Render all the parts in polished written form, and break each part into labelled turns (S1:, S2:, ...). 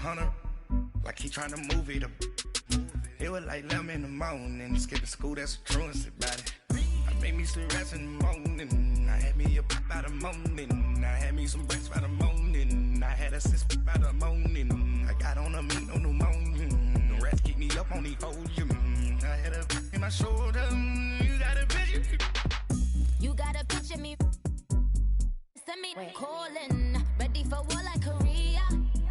S1: 100, like he trying to move it up. It was like 11 in the morning, skipping school, that's a truancy about it. I made me some rest in the morning, I had me a pop by the morning, I had me some breaks by the morning, I had a sis by the morning, I got on a meat, no pneumonia, the rats keep me up on the podium, I had a in my shoulder, you got a picture.
S2: You got a picture me, send me calling, ready for war like Korea,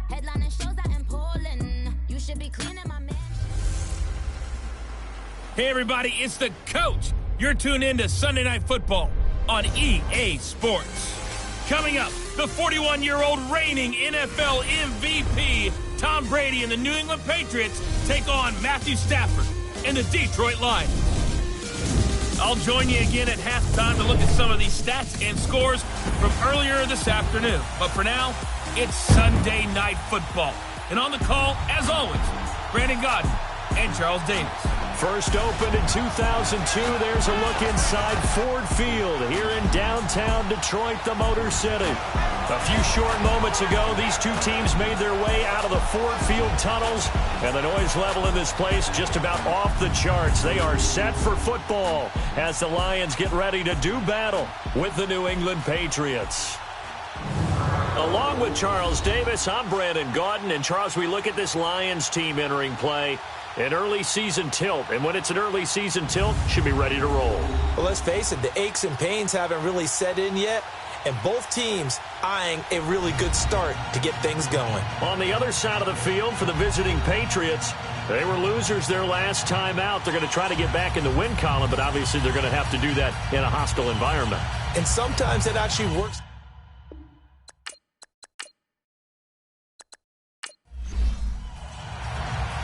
S2: headlining shows out in Poland, you should be cleaning my man.
S3: Hey everybody, it's the coach. You're tuned in to Sunday Night Football on EA Sports. Coming up, the 41-year-old reigning NFL MVP, Tom Brady and the New England Patriots take on Matthew Stafford and the Detroit Lions. I'll join you again at halftime to look at some of these stats and scores from earlier this afternoon. But for now, it's Sunday Night Football. And on the call, as always, Brandon Godden and Charles Davis.
S4: First opened in 2002, there's a look inside Ford Field here in downtown Detroit, the Motor City. A few short moments ago, these two teams made their way out of the Ford Field tunnels, and the noise level in this place just about off the charts. They are set for football as the Lions get ready to do battle with the New England Patriots. Along with Charles Davis, I'm Brandon Gaudin, and Charles, we look at this Lions team entering play. An early season tilt, and when it's an early season tilt, should be ready to roll.
S5: Well, let's face it, the aches and pains haven't really set in yet, and both teams eyeing a really good start to get things going.
S4: On the other side of the field for the visiting Patriots, they were losers their last time out. They're going to try to get back in the win column, but obviously they're going to have to do that in a hostile environment.
S5: And sometimes it actually works.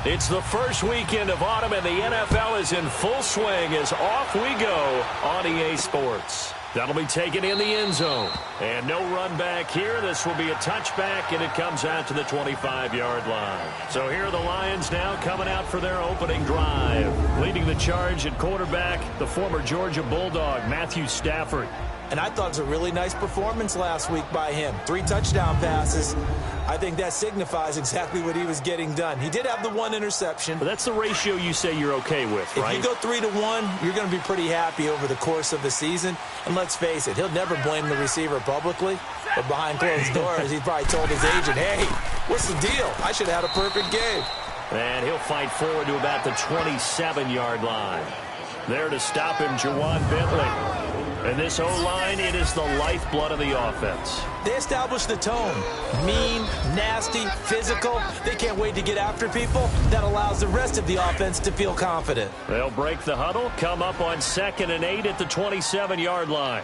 S4: It's the first weekend of autumn, and the NFL is in full swing as off we go on EA Sports. That'll be taken in the end zone. And no run back here. This will be a touchback, and it comes out to the 25-yard line. So here are the Lions now coming out for their opening drive. Leading the charge at quarterback, the former Georgia Bulldog, Matthew Stafford.
S5: And I thought it was a really nice performance last week by him. 3 touchdown passes. I think that signifies exactly what he was getting done. He did have the 1 interception.
S4: But that's the ratio you say you're okay with, right?
S5: If you go 3-to-1, you're going to be pretty happy over the course of the season. And let's face it, he'll never blame the receiver publicly. But behind closed doors, he probably told his agent, hey, what's the deal? I should have had a perfect game.
S4: And he'll fight forward to about the 27-yard line. There to stop him, Juwan Bentley. And this O-line, it is the lifeblood of the offense.
S5: They established the tone. Mean, nasty, physical. They can't wait to get after people. That allows the rest of the offense to feel confident.
S4: They'll break the huddle, come up on 2nd and 8 at the 27-yard line.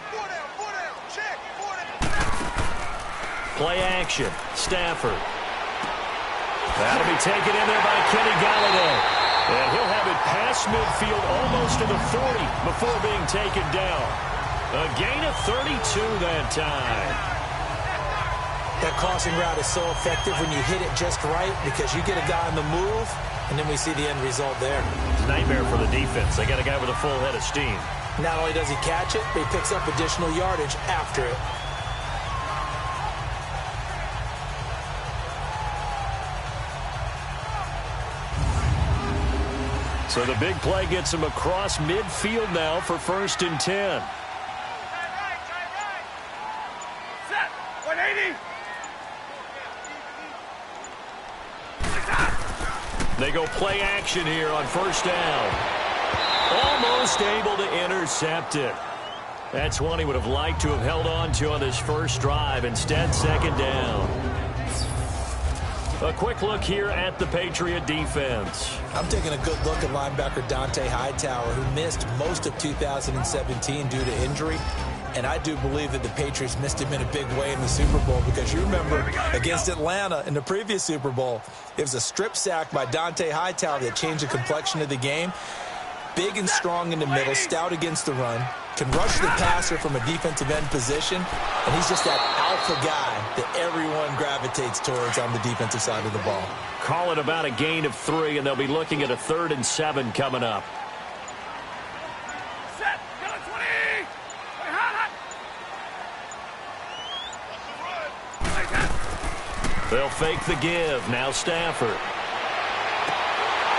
S4: Play action. Stafford. That'll be taken in there by Kenny Galladay. And he'll have it past midfield almost to the 40 before being taken down. A gain of 32 that time.
S5: That crossing route is so effective when you hit it just right because you get a guy on the move, and then we see the end result there.
S4: It's a nightmare for the defense. They got a guy with a full head of steam.
S5: Not only does he catch it, but he picks up additional yardage after it.
S4: So the big play gets him across midfield now for 1st and 10. They go play action here on 1st down. Almost able to intercept it. That's one he would have liked to have held on to on his first drive. Instead, 2nd down. A quick look here at the Patriot defense.
S5: I'm taking a good look at linebacker Dante Hightower, who missed most of 2017 due to injury. And I do believe that the Patriots missed him in a big way in the Super Bowl because you remember against Atlanta in the previous Super Bowl, it was a strip sack by Dante Hightower that changed the complexion of the game. Big and strong in the middle, stout against the run, can rush the passer from a defensive end position, and he's just that alpha guy that everyone gravitates towards on the defensive side of the ball.
S4: Call it about a gain of 3, and they'll be looking at a 3rd and 7 coming up. They'll fake the give. Now Stafford.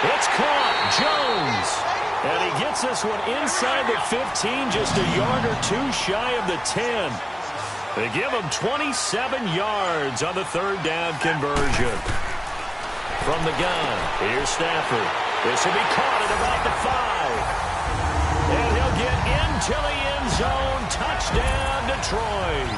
S4: It's caught. Jones. And he gets this one inside the 15, just a yard or two shy of the 10. They give him 27 yards on the third down conversion. From the gun, here's Stafford. This will be caught at about the 5. And he'll get into the end zone. Touchdown, Detroit.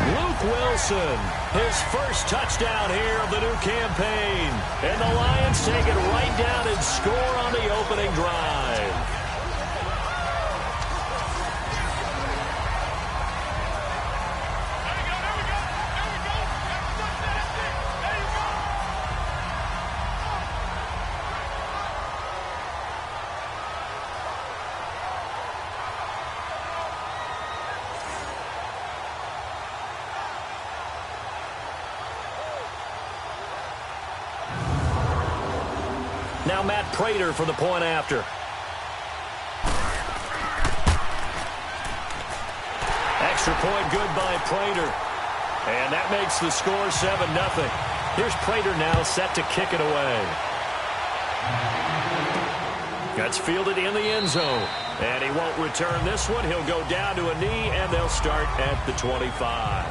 S4: Luke Wilson, his first touchdown here of the new campaign. And the Lions take it right down and score on the opening drive. Now Matt Prater for the point after. Extra point good by Prater. And that makes the score 7-0. Here's Prater now set to kick it away. That's fielded in the end zone. And he won't return this one. He'll go down to a knee, and they'll start at the 25.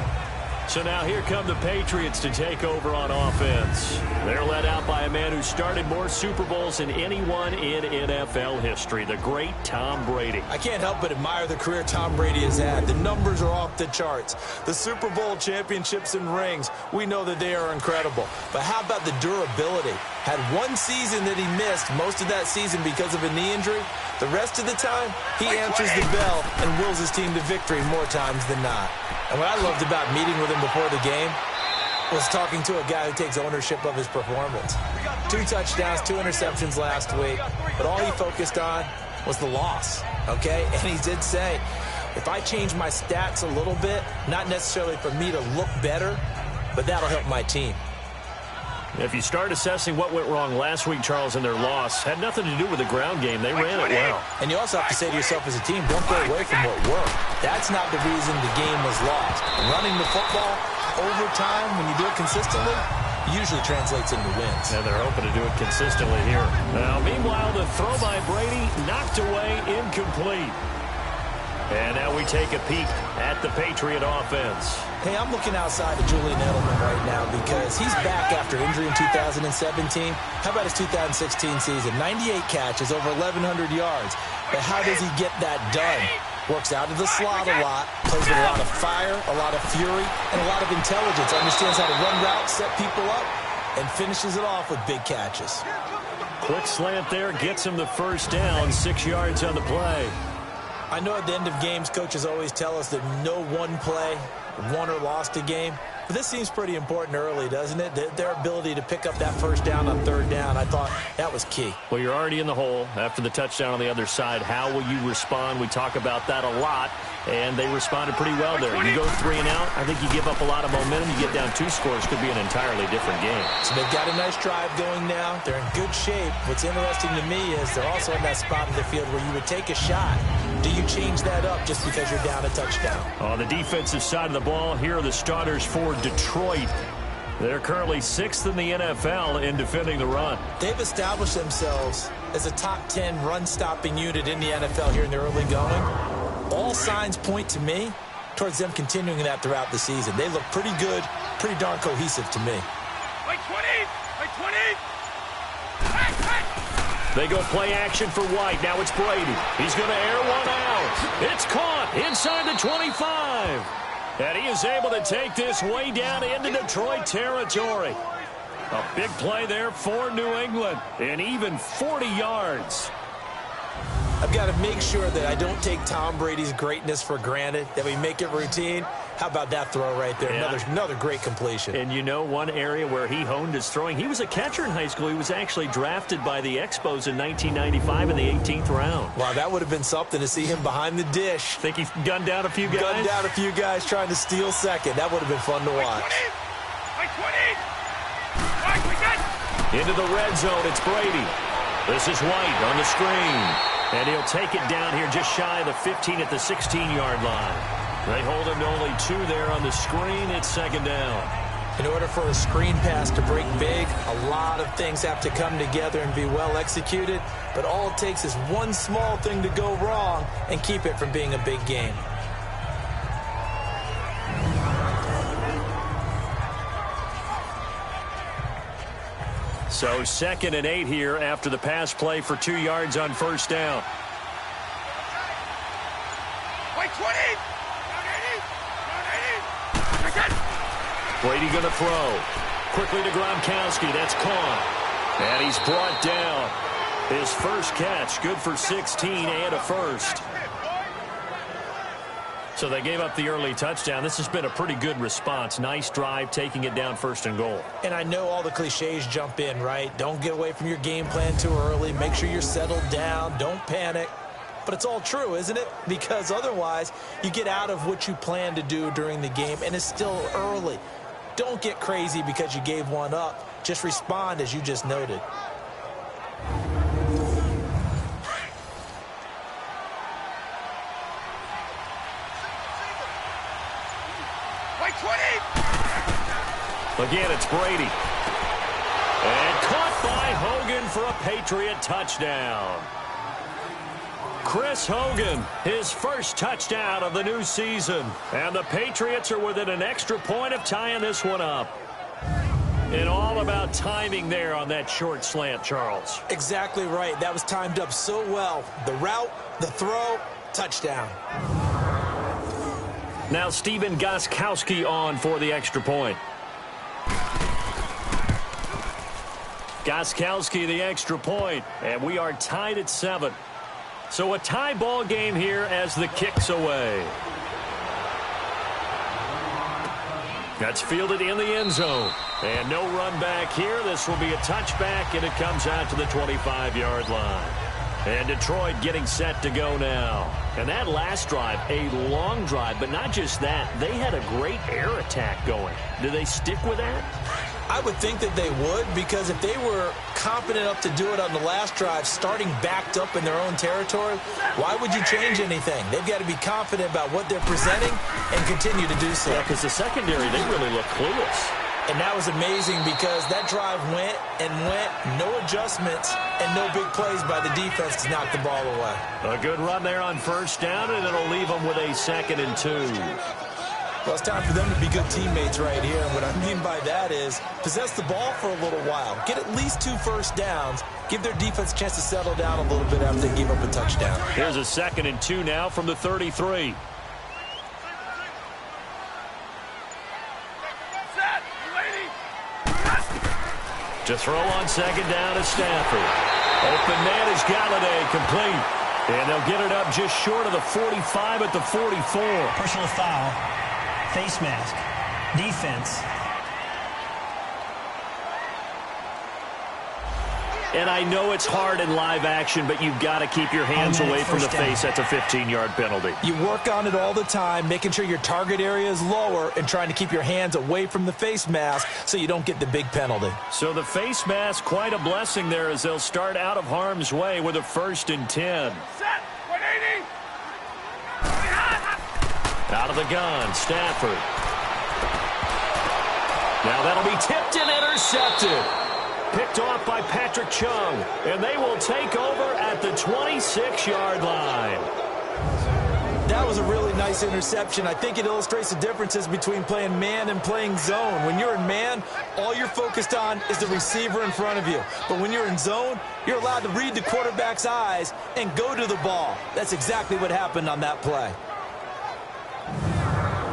S4: So now here come the Patriots to take over on offense. They're led out by a man who started more Super Bowls than anyone in NFL history, the great Tom Brady.
S5: I can't help but admire the career Tom Brady has had. The numbers are off the charts. The Super Bowl championships and rings, we know that they are incredible. But how about the durability? Had one season that he missed, most of that season because of a knee injury. The rest of the time, he answers the bell and wills his team to victory more times than not. And what I loved about meeting with him before the game was talking to a guy who takes ownership of his performance. 2 touchdowns, 2 interceptions last week, but all he focused on was the loss, okay? And he did say, if I change my stats a little bit, not necessarily for me to look better, but that'll help my team.
S4: If you start assessing what went wrong last week, Charles, in their loss, had nothing to do with the ground game. They ran it well.
S5: And you also have to say to yourself as a team, don't go away from what worked. That's not the reason the game was lost. Running the football over time, when you do it consistently, usually translates into wins.
S4: And they're hoping to do it consistently here. Now, meanwhile, the throw by Brady knocked away, incomplete. And now we take a peek at the Patriot offense.
S5: Hey, I'm looking outside of Julian Edelman right now because he's back after injury in 2017. How about his 2016 season? 98 catches, over 1,100 yards. But how does he get that done? Works out of the slot a lot, plays with a lot of fire, a lot of fury, and a lot of intelligence. Understands how to run routes, set people up, and finishes it off with big catches.
S4: Quick slant there, gets him the first down, 6 yards on the play.
S5: I know at the end of games, coaches always tell us that no one play won or lost a game. But this seems pretty important early, doesn't it? Their ability to pick up that first down on third down, I thought that was key.
S4: Well, you're already in the hole after the touchdown on the other side. How will you respond? We talk about that a lot, and they responded pretty well there. You go 3 and out, I think you give up a lot of momentum. You get down 2 scores, could be an entirely different game.
S5: So they've got a nice drive going now. They're in good shape. What's interesting to me is they're also in that spot of the field where you would take a shot. Do you change that up just because you're down a touchdown?
S4: On the defensive side of the ball, here are the starters for Detroit. They're currently 6th in the NFL in defending the run.
S5: They've established themselves as a top 10 run-stopping unit in the NFL here in the early going. All signs point to me towards them continuing that throughout the season. They look pretty good, pretty darn cohesive to me.
S6: Wait, 20! Wait, 20!
S4: They go play action for White. Now it's Brady. He's going to air one out. It's caught inside the 25. And he is able to take this way down into Detroit territory. A big play there for New England. And even 40 yards.
S5: I've got to make sure that I don't take Tom Brady's greatness for granted, that we make it routine. How about that throw right there? Yeah. Another great completion.
S4: And you know one area where he honed his throwing, he was a catcher in high school. He was actually drafted by the Expos in 1995 in the 18th round.
S5: Wow, that would have been something to see him behind the dish.
S4: Think he gunned down a few guys?
S5: Gunned down a few guys trying to steal second. That would have been fun to watch.
S4: Into the red zone, it's Brady. This is White on the screen. And he'll take it down here just shy of the 15 at the 16-yard line. They hold him to only 2 there on the screen. It's 2nd down.
S5: In order for a screen pass to break big, a lot of things have to come together and be well executed, but all it takes is one small thing to go wrong and keep it from being a big game.
S4: So 2nd and 8 here after the pass play for 2 yards on first down.
S6: Wait, 20!
S4: Brady going to throw. Quickly to Gronkowski. That's caught. And he's brought down. His first catch, good for 16 and a first. So they gave up the early touchdown. This has been a pretty good response. Nice drive, taking it down 1st and goal.
S5: And I know all the cliches jump in, right? Don't get away from your game plan too early. Make sure you're settled down. Don't panic. But it's all true, isn't it? Because otherwise, you get out of what you plan to do during the game, and it's still early. Don't get crazy because you gave one up. Just respond as you just noted.
S6: Wait, 20!
S4: Again, it's Brady. And caught by Hogan for a Patriot touchdown. Chris Hogan, his first touchdown of the new season. And the Patriots are within an extra point of tying this one up. And all about timing there on that short slant, Charles.
S5: Exactly right. That was timed up so well. The route, the throw, touchdown.
S4: Now Stephen Gostkowski on for the extra point. Gostkowski the extra point, and we are tied at 7. So a tie ball game here as the kick's away. That's fielded in the end zone. And no run back here. This will be a touchback, and it comes out to the 25-yard line. And Detroit getting set to go now. And that last drive, a long drive, but not just that. They had a great air attack going. Do they stick with that?
S5: I would think that they would, because if they were confident enough to do it on the last drive, starting backed up in their own territory, why would you change anything? They've got to be confident about what they're presenting and continue to do so.
S4: Yeah, because the secondary, they really look clueless.
S5: And that was amazing because that drive went and went, no adjustments, and no big plays by the defense to knock the ball away.
S4: A good run there on first down, and it'll leave them with a 2nd and 2.
S5: Well, it's time for them to be good teammates right here. And what I mean by that is possess the ball for a little while. Get at least 2 first downs. Give their defense a chance to settle down a little bit after they give up a touchdown.
S4: Here's a 2nd and 2 now from the 33. To throw on 2nd down to Stafford. Open man is Galladay, complete. And they'll get it up just short of the 45 at the 44.
S7: Personal foul. Face mask. Defense.
S4: And I know it's hard in live action, but you've got to keep your hands away from the face. That's a 15-yard penalty.
S5: You work on it all the time, making sure your target area is lower and trying to keep your hands away from the face mask so you don't get the big penalty.
S4: So the face mask, quite a blessing there as they'll start out of harm's way with a 1st and 10.
S6: Set! 180!
S4: Out of the gun, Stafford. Now that'll be tipped and intercepted. Picked off by Patrick Chung, and they will take over at the 26-yard line.
S5: That was a really nice interception. I think it illustrates the differences between playing man and playing zone. When you're in man, all you're focused on is the receiver in front of you. But when you're in zone, you're allowed to read the quarterback's eyes and go to the ball. That's exactly what happened on that play.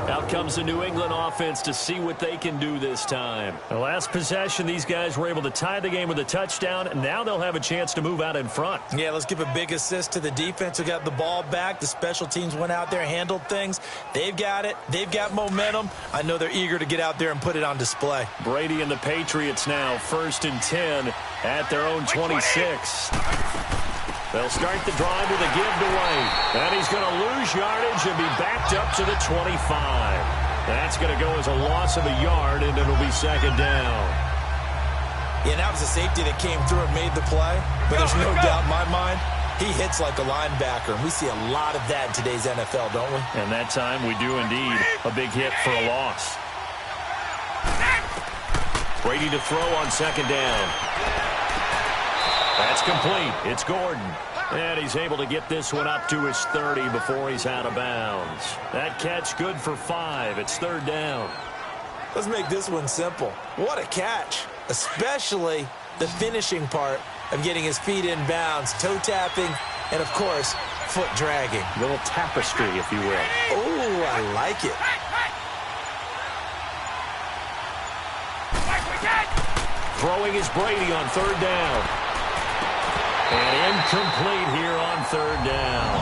S4: Out comes the New England offense to see what they can do this time. The last possession, these guys were able to tie the game with a touchdown, and now they'll have a chance to move out in front.
S5: Yeah, let's give a big assist to the defense who got the ball back. The special teams went out there, handled things. They've got it. They've got momentum. I know they're eager to get out there and put it on display.
S4: Brady and the Patriots now 1st and 10 at their own 26. They'll start the drive with a give to White. And he's going to lose yardage and be backed up to the 25. That's going to go as a loss of a yard, and it'll be 2nd down.
S5: Yeah, that was a safety that came through and made the play. But there's no doubt in my mind, he hits like a linebacker. And we see a lot of that in today's NFL, don't we?
S4: And that time we do indeed. A big hit for a loss. Brady to throw on second down. That's complete. It's Gordon. And he's able to get this one up to his 30 before he's out of bounds. That catch good for 5. It's third down.
S5: Let's make this one simple. What a catch, especially the finishing part of getting his feet in bounds, toe tapping, and, of course, foot dragging.
S4: A little tapestry, if you will.
S5: Oh, I like it.
S4: Throwing is Brady on third down. And incomplete here on third down.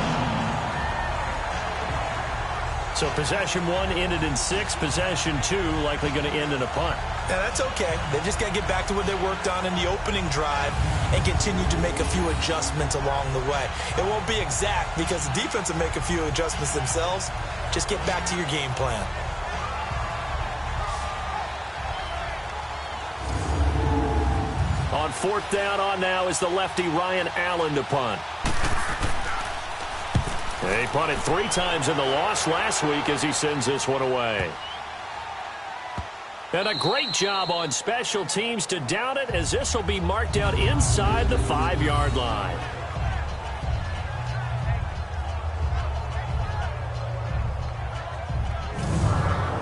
S4: So possession 1 ended in 6. Possession 2 likely going to end in a punt.
S5: Yeah, that's okay. They've just got to get back to what they worked on in the opening drive and continue to make a few adjustments along the way. It won't be exact because the defense will make a few adjustments themselves. Just get back to your game plan.
S4: On fourth down on now is the lefty Ryan Allen to punt. They punted 3 times in the loss last week as he sends this one away. And a great job on special teams to down it, as this will be marked out inside the 5-yard line.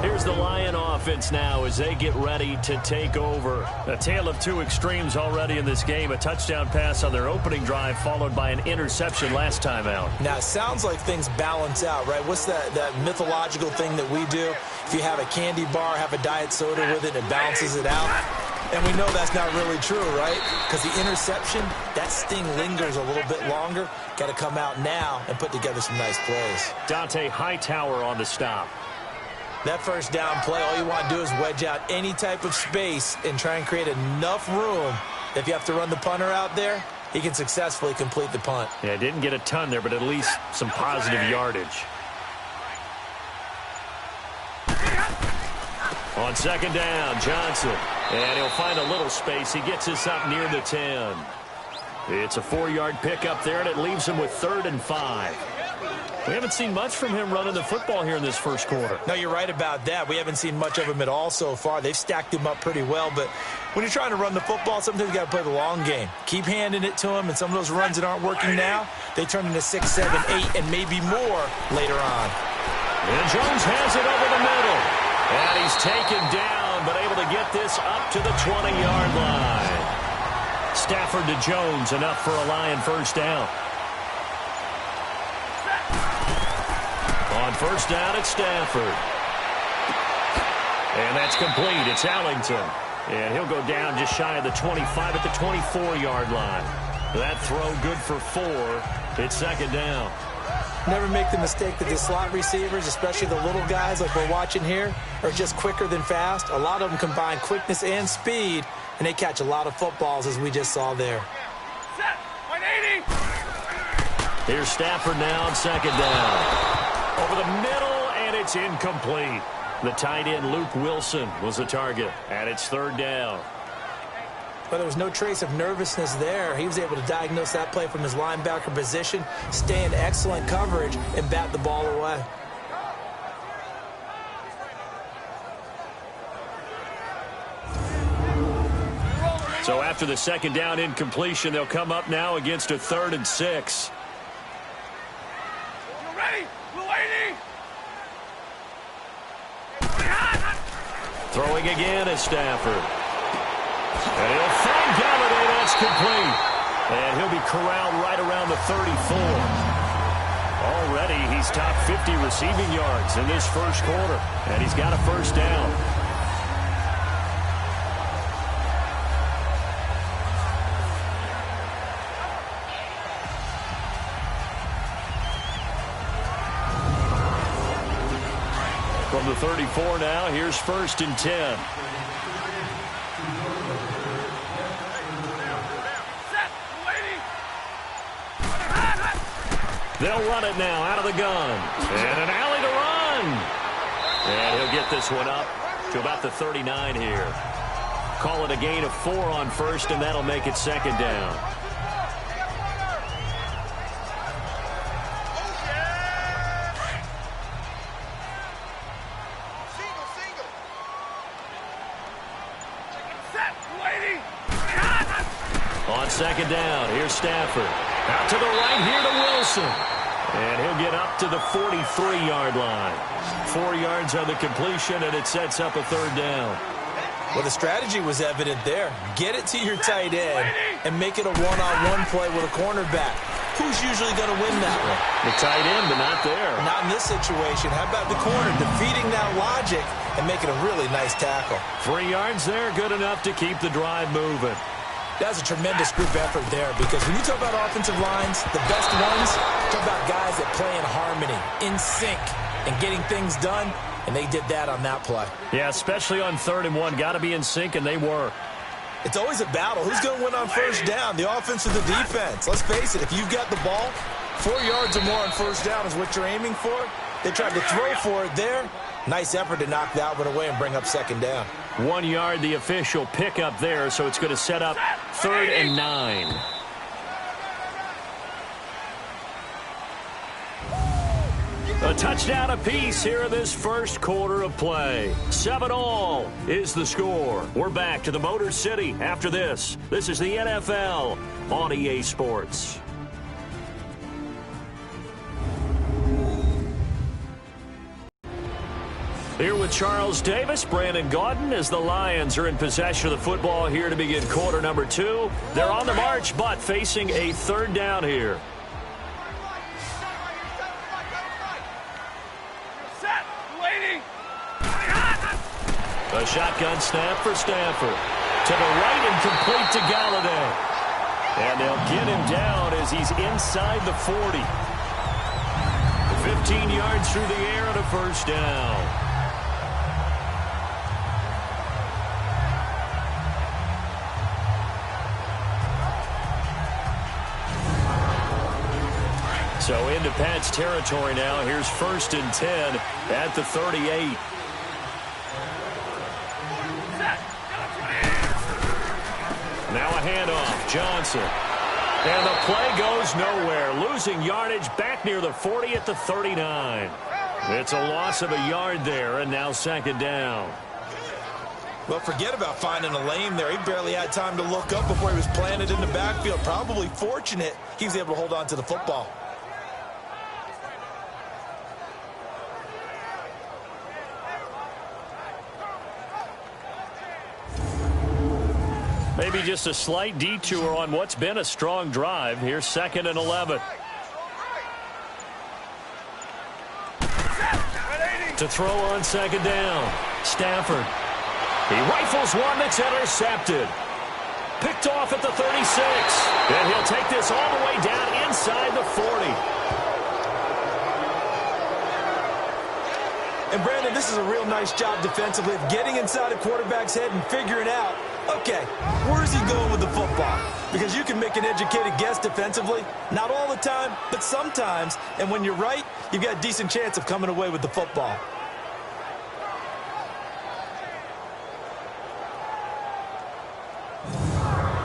S4: Here's the Lion offense now as they get ready to take over. A tale of 2 extremes already in this game. A touchdown pass on their opening drive followed by an interception last time out.
S5: Now, it sounds like things balance out, right? What's that mythological thing that we do? If you have a candy bar, have a diet soda with it, it balances it out. And we know that's not really true, right? Because the interception, that sting lingers a little bit longer. Got to come out now and put together some nice plays.
S4: Dante Hightower on the stop.
S5: That first down play, all you want to do is wedge out any type of space and try and create enough room. If you have to run the punter out there, he can successfully complete the punt.
S4: Yeah, didn't get a ton there, but at least some positive yardage. On second down, Johnson. And he'll find a little space. He gets us up near the 10. It's a 4-yard pickup there, and it leaves him with 3rd and 5. We haven't seen much from him running the football here in this first quarter.
S5: No, you're right about that. We haven't seen much of him at all so far. They've stacked him up pretty well, but when you're trying to run the football, sometimes you got to play the long game. Keep handing it to him, and some of those runs that aren't working now, they turn into 6, 7, 8, and maybe more later on.
S4: And Jones has it over the middle. And he's taken down, but able to get this up to the 20-yard line. Stafford to Jones, enough for a Lion first down. On first down, it's Stafford. And that's complete. It's Allington. And he'll go down just shy of the 25 at the 24-yard line. That throw good for 4. It's second down.
S5: Never make the mistake that the slot receivers, especially the little guys like we're watching here, are just quicker than fast. A lot of them combine quickness and speed, and they catch a lot of footballs, as we just saw there.
S6: Set. 180.
S4: Here's Stafford now on second down. Over the middle, and it's incomplete. The tight end, Luke Wilson, was the target, and it's third down.
S5: But there was no trace of nervousness there. He was able to diagnose that play from his linebacker position, stay in excellent coverage, and bat the ball away.
S4: So after the second down incompletion, they'll come up now against a 3rd and 6.
S6: You ready? Blue 80.
S4: Throwing again is Stafford. And he'll find Galladay. That's complete. And he'll be corralled right around the 34. Already, he's top 50 receiving yards in this first quarter. And he's got a first down. From the 34 now, here's 1st and 10. They'll run it now out of the gun. And an alley to run. And he'll get this one up to about the 39 here. Call it a gain of 4 on first, and that'll make it second down.
S6: Set.
S4: second down. Here's Stafford. Out to the right here to Wilson. And he'll get up to the 43-yard line. 4 yards on the completion, and it sets up a third down.
S5: Well, the strategy was evident there. Get it to your tight end and make it a one-on-one play with a cornerback. Who's usually going to win that one?
S4: The tight end, but not there.
S5: Not in this situation. How about the corner defeating that logic and making a really nice tackle?
S4: 3 yards there, good enough to keep the drive moving.
S5: That's a tremendous group effort there, because when you talk about offensive lines, the best ones, talk about guys that play in harmony, in sync, and getting things done, and they did that on that play.
S4: Yeah, especially on 3rd and 1. Got to be in sync, and they were.
S5: It's always a battle. Who's going to win on first down, the offense or the defense? Let's face it, if you've got the ball, 4 yards or more on first down is what you're aiming for. They tried to throw for it there. Nice effort to knock that one away and bring up second down.
S4: 1 yard, the official pickup there, so it's going to set up 3rd and 9. A touchdown apiece here in this first quarter of play. 7-all is the score. We're back to the Motor City after this. This is the NFL on EA Sports. Here with Charles Davis, Brandon Gaudin, as the Lions are in possession of the football here to begin quarter number 2. They're on the march, but facing a third down here.
S6: Set. Waiting.
S4: A shotgun snap for Stafford. To the right and complete to Galladay. And they'll get him down as he's inside the 40. 15 yards through the air and a first down. So into Pat's territory now. Here's 1st and 10 at the 38. Now a handoff. Johnson. And the play goes nowhere. Losing yardage back near the 40 at the 39. It's a loss of a yard there, and now second down.
S5: Well, forget about finding a lane there. He barely had time to look up before he was planted in the backfield. Probably fortunate he was able to hold on to the football.
S4: Maybe just a slight detour on what's been a strong drive. Here's 2nd and 11. To throw on second down. Stafford. He rifles one that's intercepted. Picked off at the 36. And he'll take this all the way down inside the 40.
S5: And, Brandon, this is a real nice job defensively of getting inside a quarterback's head and figuring out, okay, where's he going with the football? Because you can make an educated guess defensively. Not all the time, but sometimes. And when you're right, you've got a decent chance of coming away with the football.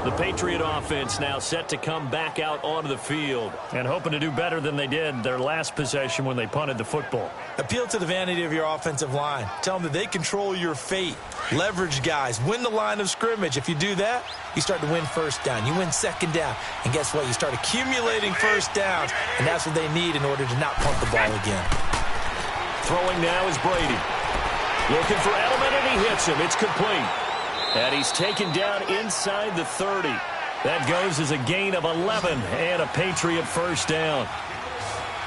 S4: The Patriot offense now set to come back out onto the field and hoping to do better than they did their last possession when they punted the football.
S5: Appeal to the vanity of your offensive line. Tell them that they control your fate. Leverage guys. Win the line of scrimmage. If you do that, you start to win first down. You win second down. And guess what? You start accumulating first downs. And that's what they need in order to not punt the ball again.
S4: Throwing now is Brady. Looking for Edelman, and he hits him. It's complete. And he's taken down inside the 30. That goes as a gain of 11 and a Patriot first down.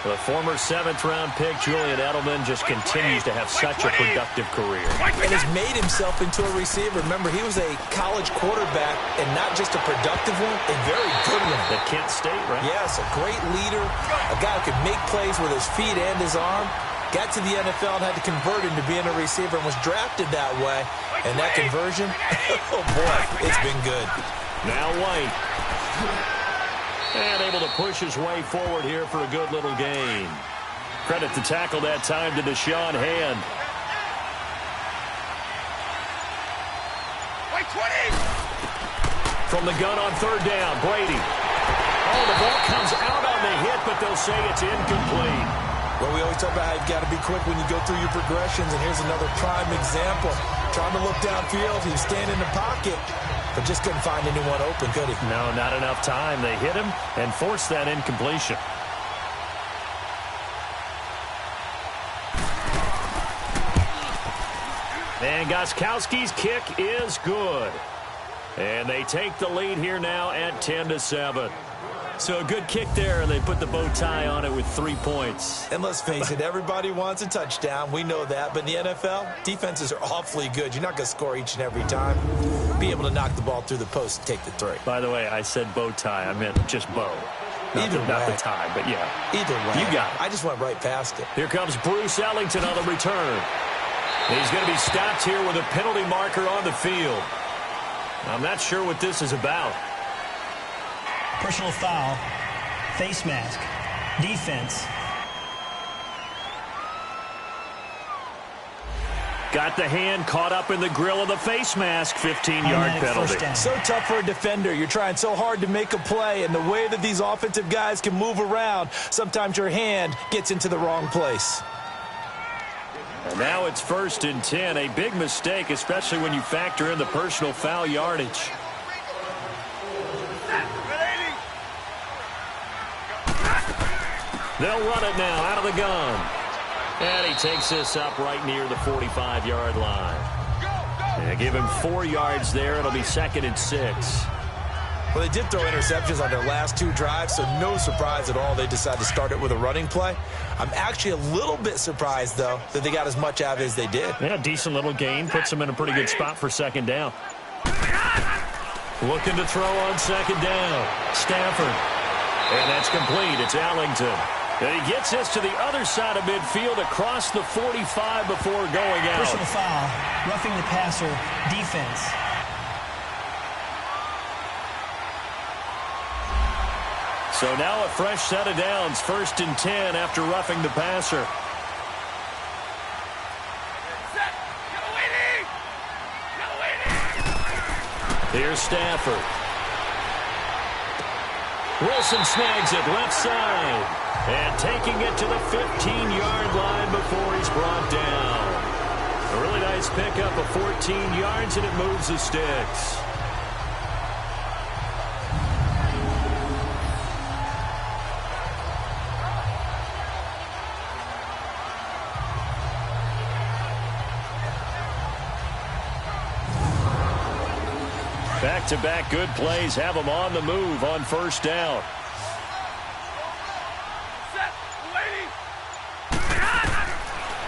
S4: The former 7th-round pick, Julian Edelman, just continues to have such a productive career.
S5: And has made himself into a receiver. Remember, he was a college quarterback, and not just a productive one, a very good one.
S4: At Kent State, right?
S5: Yes, a great leader, a guy who could make plays with his feet and his arm. Got to the NFL and had to convert into being a receiver and was drafted that way. And that conversion, oh boy, it's been good.
S4: Now White. And able to push his way forward here for a good little gain. Credit the tackle that time to Deshaun Hand. From the gun on third down, Brady. Oh, the ball comes out on the hit, but they'll say it's incomplete.
S5: Well, we always talk about how you've got to be quick when you go through your progressions, and here's another prime example. Trying to look downfield, he was standing in the pocket, but just couldn't find anyone open, could he?
S4: No, not enough time. They hit him and forced that incompletion. And Gostkowski's kick is good. And they take the lead here now at 10-7. So a good kick there, and they put the bow tie on it with 3 points.
S5: And let's face it, everybody wants a touchdown. We know that. But in the NFL, defenses are awfully good. You're not going to score each and every time. Be able to knock the ball through the post and take the 3.
S4: By the way, I said bow tie. I meant just bow. Not the tie, but yeah.
S5: Either way.
S4: You got it.
S5: I just went right past it.
S4: Here comes Bruce Ellington on the return. He's going to be stopped here with a penalty marker on the field. I'm not sure what this is about.
S7: Personal foul, face mask, defense.
S4: Got the hand caught up in the grill of the face mask, 15-yard penalty.
S5: So tough for a defender. You're trying so hard to make a play, and the way that these offensive guys can move around, sometimes your hand gets into the wrong place.
S4: And now it's 1st and 10, a big mistake, especially when you factor in the personal foul yardage. They'll run it now out of the gun. And he takes this up right near the 45-yard line. And give him 4 yards there. It'll be 2nd and 6.
S5: Well, they did throw interceptions on their last 2 drives, so no surprise at all they decided to start it with a running play. I'm actually a little bit surprised, though, that they got as much out of it as they did.
S4: Yeah, decent little gain. Puts them in a pretty good spot for 2nd down. Looking to throw on 2nd down. Stafford. And that's complete. It's Ellington. And he gets this to the other side of midfield across the 45 before going out.
S7: Personal foul, roughing the passer, defense.
S4: So now a fresh set of downs, 1st and 10 after roughing the passer. Here's Stafford. Wilson snags it left side. And taking it to the 15-yard line before he's brought down. A really nice pickup of 14 yards, and it moves the sticks. Back-to-back good plays have them on the move on 1st down.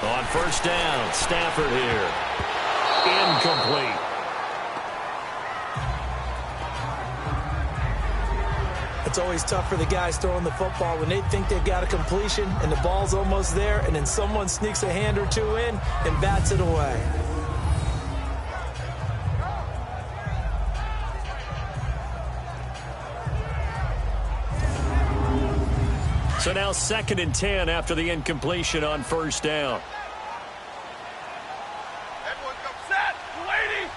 S4: On 1st down, Stafford here. Incomplete.
S5: It's always tough for the guys throwing the football when they think they've got a completion and the ball's almost there, and then someone sneaks a hand or 2 in and bats it away.
S4: So now 2nd and 10 after the incompletion on 1st down.
S6: Everyone come set. Waiting.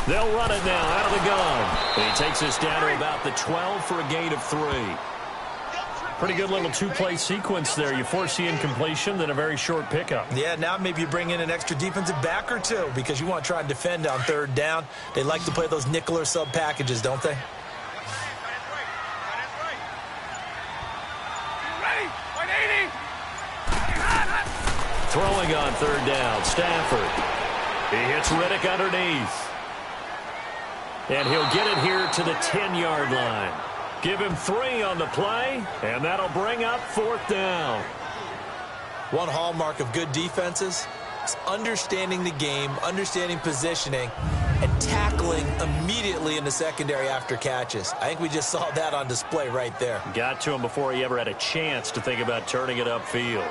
S4: They'll run it now out of the gun. And he takes us down to about the 12 for a gain of 3. Pretty good little 2-play sequence there. You force the incompletion, then a very short pickup.
S5: Yeah, now maybe you bring in an extra defensive back or 2 because you want to try and defend on 3rd down. They like to play those nickel or sub packages, don't they?
S4: Throwing on 3rd down, Stafford. He hits Riddick underneath. And he'll get it here to the 10-yard line. Give him 3 on the play, and that'll bring up 4th down.
S5: One hallmark of good defenses is understanding the game, understanding positioning, and tackling immediately in the secondary after catches. I think we just saw that on display right there.
S4: Got to him before he ever had a chance to think about turning it upfield.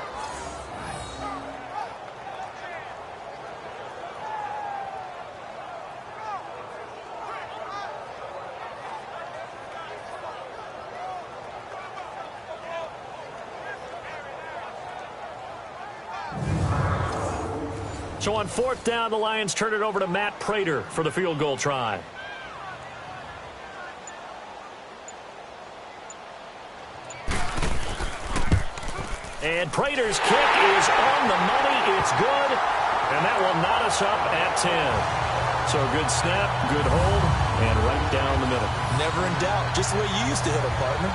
S4: So on 4th down, the Lions turn it over to Matt Prater for the field goal try. And Prater's kick is on the money. It's good. And that will knot us up at 10. So a good snap, good hold, and right down the middle.
S5: Never in doubt. Just the way you used to hit a partner.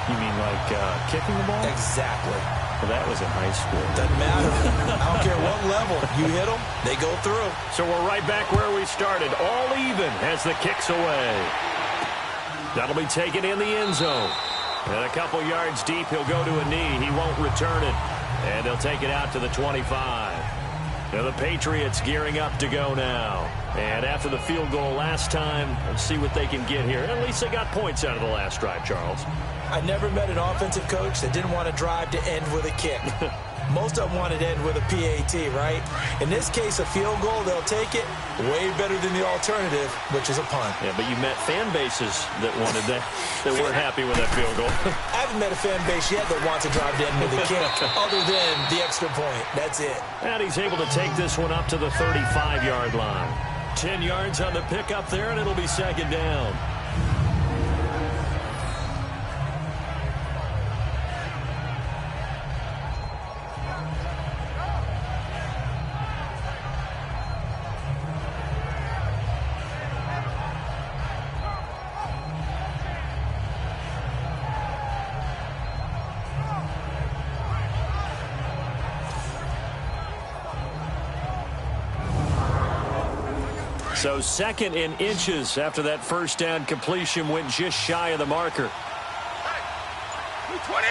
S4: You mean like kicking the ball?
S5: Exactly.
S4: Well, that was in high school.
S5: Doesn't matter. I don't care what level. You hit them, they go through.
S4: So we're right back where we started. All even as the kick's away. That'll be taken in the end zone. And a couple yards deep, he'll go to a knee. He won't return it. And they'll take it out to the 25. Now the Patriots gearing up to go now. And after the field goal last time, let's see what they can get here. At least they got points out of the last drive, Charles.
S5: I never met an offensive coach that didn't want to drive to end with a kick. Most of them wanted to end with a PAT, right? In this case, a field goal, they'll take it way better than the alternative, which is a punt.
S4: Yeah, but you met fan bases that wanted that weren't happy with that field goal.
S5: I haven't met a fan base yet that wants to drive to end with a kick, other than the extra point. That's it.
S4: And he's able to take this one up to the 35-yard line. 10 yards on the pickup there, and it'll be second down. So second in inches after that first down completion went just shy of the marker.
S6: 20, 20,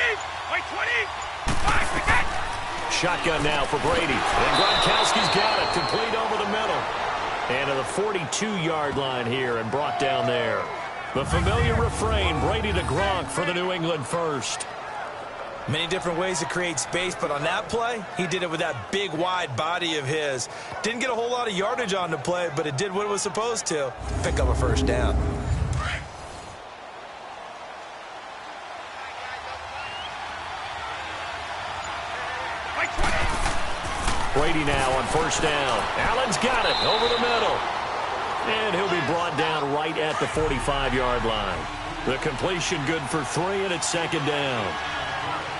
S4: Shotgun now for Brady. And Gronkowski's got it. Complete over the middle. And to the 42-yard line here and brought down there. The familiar refrain, Brady to Gronk for the New England first.
S5: Many different ways to create space, but on that play, he did it with that big, wide body of his. Didn't get a whole lot of yardage on the play, but it did what it was supposed to. Pick up a first down.
S4: Brady now on first down. Allen's got it over the middle. And he'll be brought down right at the 45-yard line. The completion good for 3, and it's second down.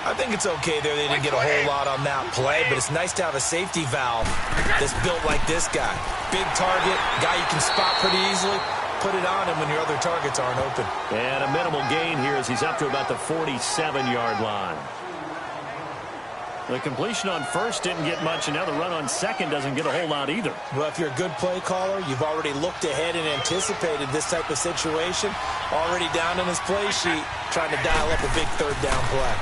S5: I think it's okay there. They didn't get a whole lot on that play, but it's nice to have a safety valve that's built like this guy. Big target, guy you can spot pretty easily. Put it on him when your other targets aren't open.
S4: And a minimal gain here as he's up to about the 47-yard line. The completion on first didn't get much, and now the run on second doesn't get a whole lot either.
S5: Well, if you're a good play caller, you've already looked ahead and anticipated this type of situation. Already down in his play sheet, trying to dial up a big third down play.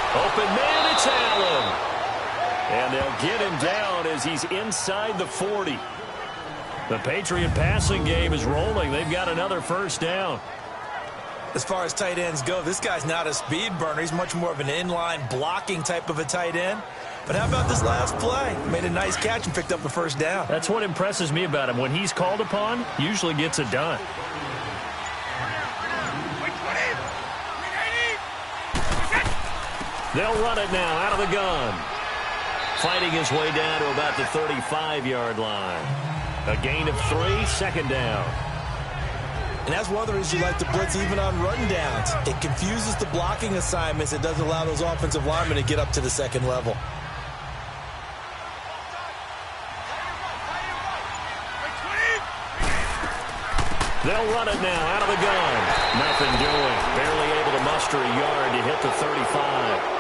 S4: Open man, it's Allen. And they'll get him down as he's inside the 40. The Patriot passing game is rolling. They've got another first down.
S5: As far as tight ends go, this guy's not a speed burner. He's much more of an inline blocking type of a tight end. But how about this last play? Made a nice catch and picked up the first down.
S4: That's what impresses me about him. When he's called upon, usually gets it done. They'll run it now out of the gun. Fighting his way down to about the 35-yard line. A gain of 3, second down.
S5: And that's one of the reasons you like to blitz even on run downs. It confuses the blocking assignments. It doesn't allow those offensive linemen to get up to the second level.
S4: They'll run it now out of the gun. Nothing doing. Barely able to muster a yard to hit the 35.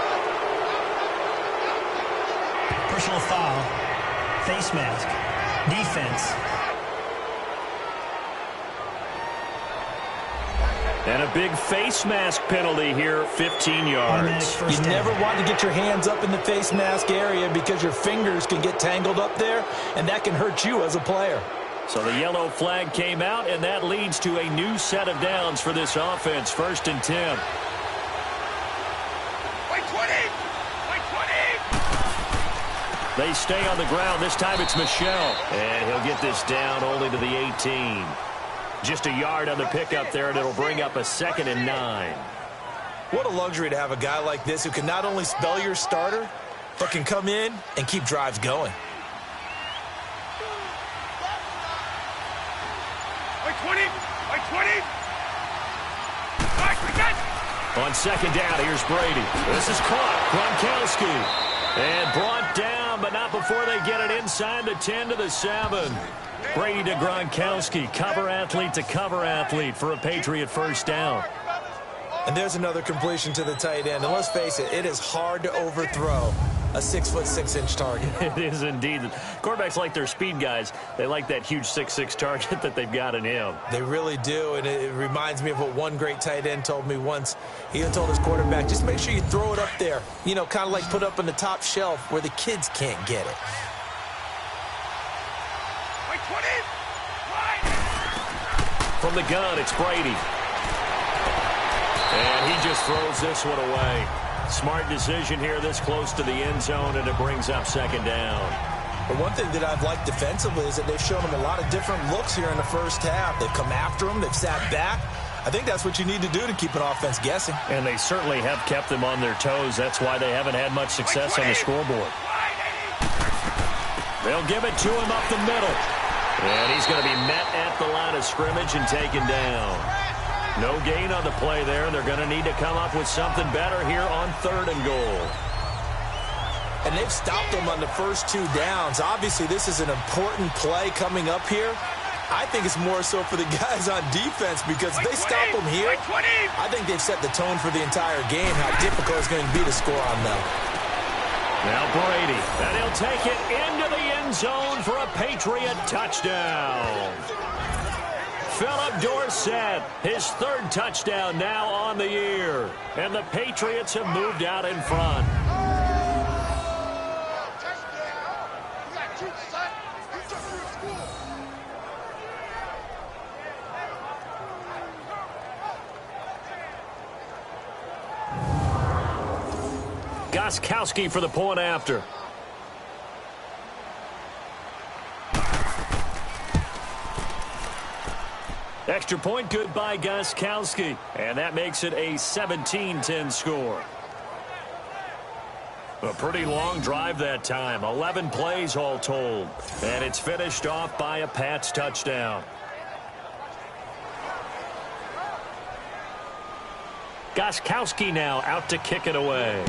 S7: Personal foul. Face mask. Defense.
S4: And a big face mask penalty here, 15 yards.
S5: You never want to get your hands up in the face mask area because your fingers can get tangled up there, and that can hurt you as a player.
S4: So the yellow flag came out, and that leads to a new set of downs for this offense. 1st and 10.
S6: Wait, 20!
S4: They stay on the ground. This time it's Michel. And he'll get this down only to the 18. Just a yard on the pickup there, and it'll bring up a 2nd and 9.
S5: What a luxury to have a guy like this who can not only spell your starter, but can come in and keep drives going.
S6: Wait, 20!
S4: On 2nd down, here's Brady. This is caught. Gronkowski. And brought down one, but not before they get it inside the 10 to the 7. Brady to Gronkowski, cover athlete to cover athlete for a Patriot first down.
S5: And there's another completion to the tight end. And let's face it, it is hard to overthrow a 6'6" target.
S4: It is indeed. Quarterbacks like their speed guys. They like that huge 6'6" target that they've got in him.
S5: They really do, and it reminds me of what one great tight end told me once. He told his quarterback, just make sure you throw it up there. You know, kind of like put up on the top shelf where the kids can't get it.
S4: From the gun, it's Brady. And he just throws this one away. Smart decision here this close to the end zone, and it brings up second down.
S5: But one thing that I've liked defensively is that they've shown them a lot of different looks here in the first half. They've come after them. They've sat back. I think that's what you need to do to keep an offense guessing.
S4: And they certainly have kept them on their toes. That's why they haven't had much success on the scoreboard. They'll give it to him up the middle. And he's going to be met at the line of scrimmage and taken down. No gain on the play there. They're going to need to come up with something better here on 3rd and goal.
S5: And they've stopped them on the first 2 downs. Obviously, this is an important play coming up here. I think it's more so for the guys on defense because if they stop them here, I think they've set the tone for the entire game, how difficult it's going to be to score on them.
S4: Now Brady, and he'll take it into the end zone for a Patriot touchdown. Philip Dorsett, his 3rd touchdown now on the year. And the Patriots have moved out in front. Gronkowski for the point after. Extra point good by Gronkowski. And that makes it a 17-10 score. A pretty long drive that time. 11 plays all told. And it's finished off by a Pats touchdown. Gronkowski now out to kick it away.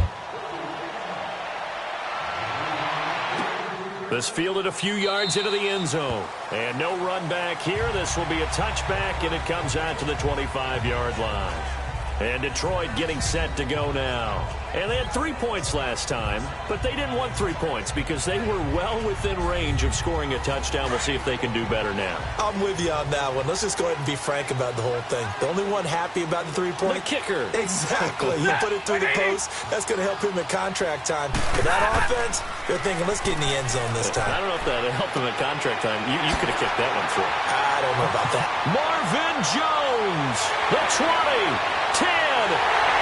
S4: This fielded a few yards into the end zone. And no run back here. This will be a touchback, and it comes out to the 25-yard line. And Detroit getting set to go now. And they had 3 points last time, but they didn't want 3 points because they were well within range of scoring a touchdown. We'll see if they can do better now.
S5: I'm with you on that one. Let's just go ahead and be frank about the whole thing. The only one happy about the 3-point?
S4: The kicker.
S5: Exactly. You put it through the post. That's going to help him at contract time. But that offense, they're thinking, let's get in the end zone this time.
S4: I don't know if that helped him at contract time. You could have kicked that one through.
S5: I don't know about that.
S4: Marvin Jones, the 20, 10,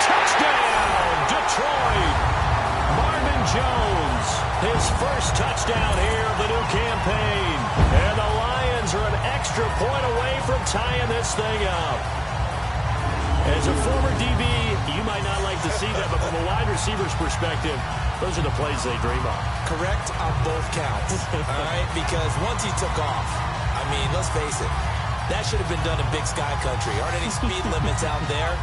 S4: touchdown, Detroit. Marvin Jones, his first touchdown here of the new campaign. And the Lions are an extra point away from tying this thing up. As a former DB, you might not like to see that, but from a wide receiver's perspective, those are the plays they dream of.
S5: Correct on both counts, all right? Because once he took off, I mean, let's face it, that should have been done in Big Sky Country. Aren't any speed limits out there?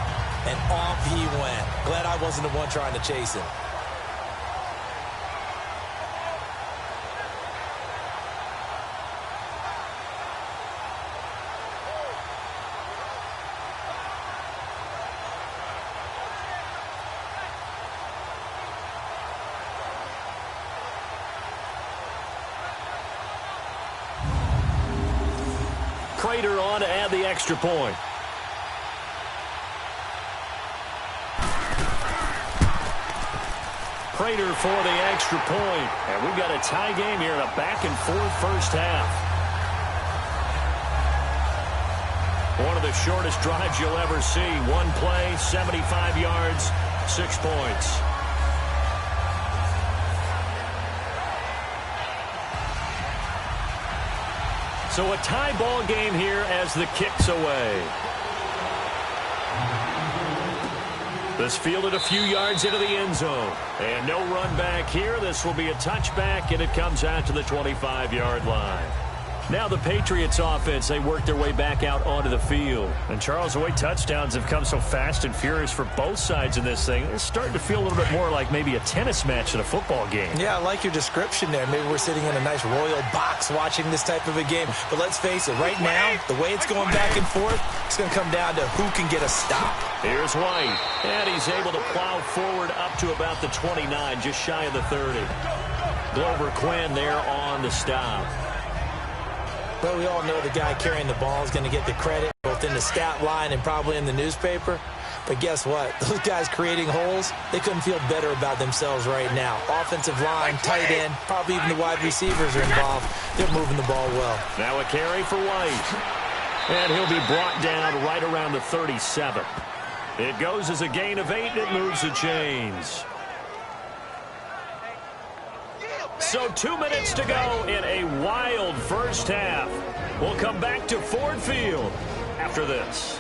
S5: And off he went. Glad I wasn't the one trying to chase him.
S4: Prater on to add the extra point. Prater for the extra point. And we've got a tie game here in a back-and-forth first half. One of the shortest drives you'll ever see. One play, 75 yards, 6 points. So a tie ball game here as the kick's away. This fielded a few yards into the end zone. And no run back here. This will be a touchback, and it comes out to the 25-yard line. Now the Patriots offense, they work their way back out onto the field. And Charles, the way touchdowns have come so fast and furious for both sides in this thing, it's starting to feel a little bit more like maybe a tennis match in a football game.
S5: Yeah, I like your description there. Maybe we're sitting in a nice royal box watching this type of a game. But let's face it, right now, the way it's going back and forth, it's going to come down to who can get a stop.
S4: Here's White, and he's able to plow forward up to about the 29, just shy of the 30. Glover Quinn there on the stop.
S5: Well, we all know the guy carrying the ball is going to get the credit, both in the stat line and probably in the newspaper. But guess what? Those guys creating holes, they couldn't feel better about themselves right now. Offensive line, tight end, probably even the wide receivers are involved. They're moving the ball well.
S4: Now a carry for White. And he'll be brought down right around the 37. It goes as a gain of 8, and it moves the chains. So 2 minutes to go in a wild first half. We'll come back to Ford Field after this.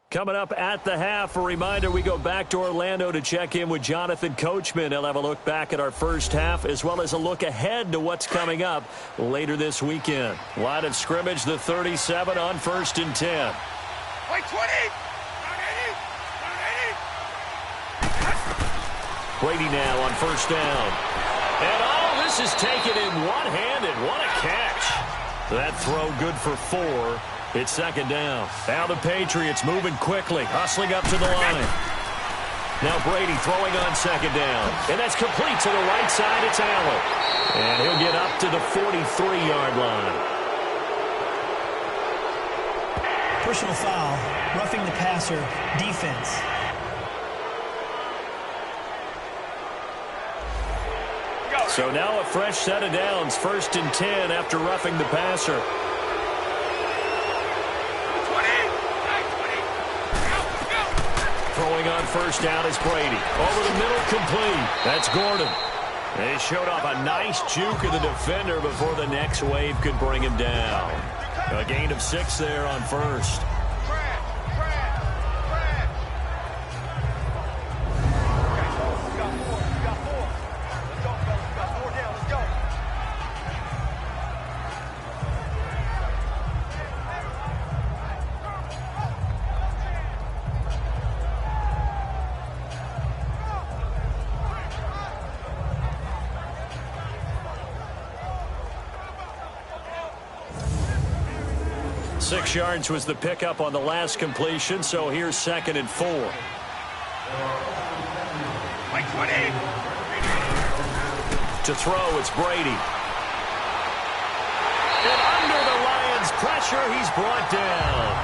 S4: Coming up at the half, a reminder, we go back to Orlando to check in with Jonathan Coachman. He'll have a look back at our first half as well as a look ahead to what's coming up later this weekend. Line of scrimmage, the 37 on 1st and 10.
S6: Wait, 20!
S4: Brady now on 1st down. And all this is taken in one-handed. What a catch. That throw good for 4. It's 2nd down. Now the Patriots moving quickly, hustling up to the line. Now Brady throwing on 2nd down. And that's complete to the right side. It's Allen. And he'll get up to the 43-yard line.
S7: Personal foul, roughing the passer, defense.
S4: So now a fresh set of downs, 1st and 10 after roughing the passer. Throwing on 1st down is Brady. Over the middle, complete. That's Gordon. They showed off a nice juke of the defender before the next wave could bring him down. A gain of 6 there on 1st. Six yards was the pickup on the last completion, so here's 2nd and 4. To throw, it's Brady. And under the Lions' pressure, he's brought down.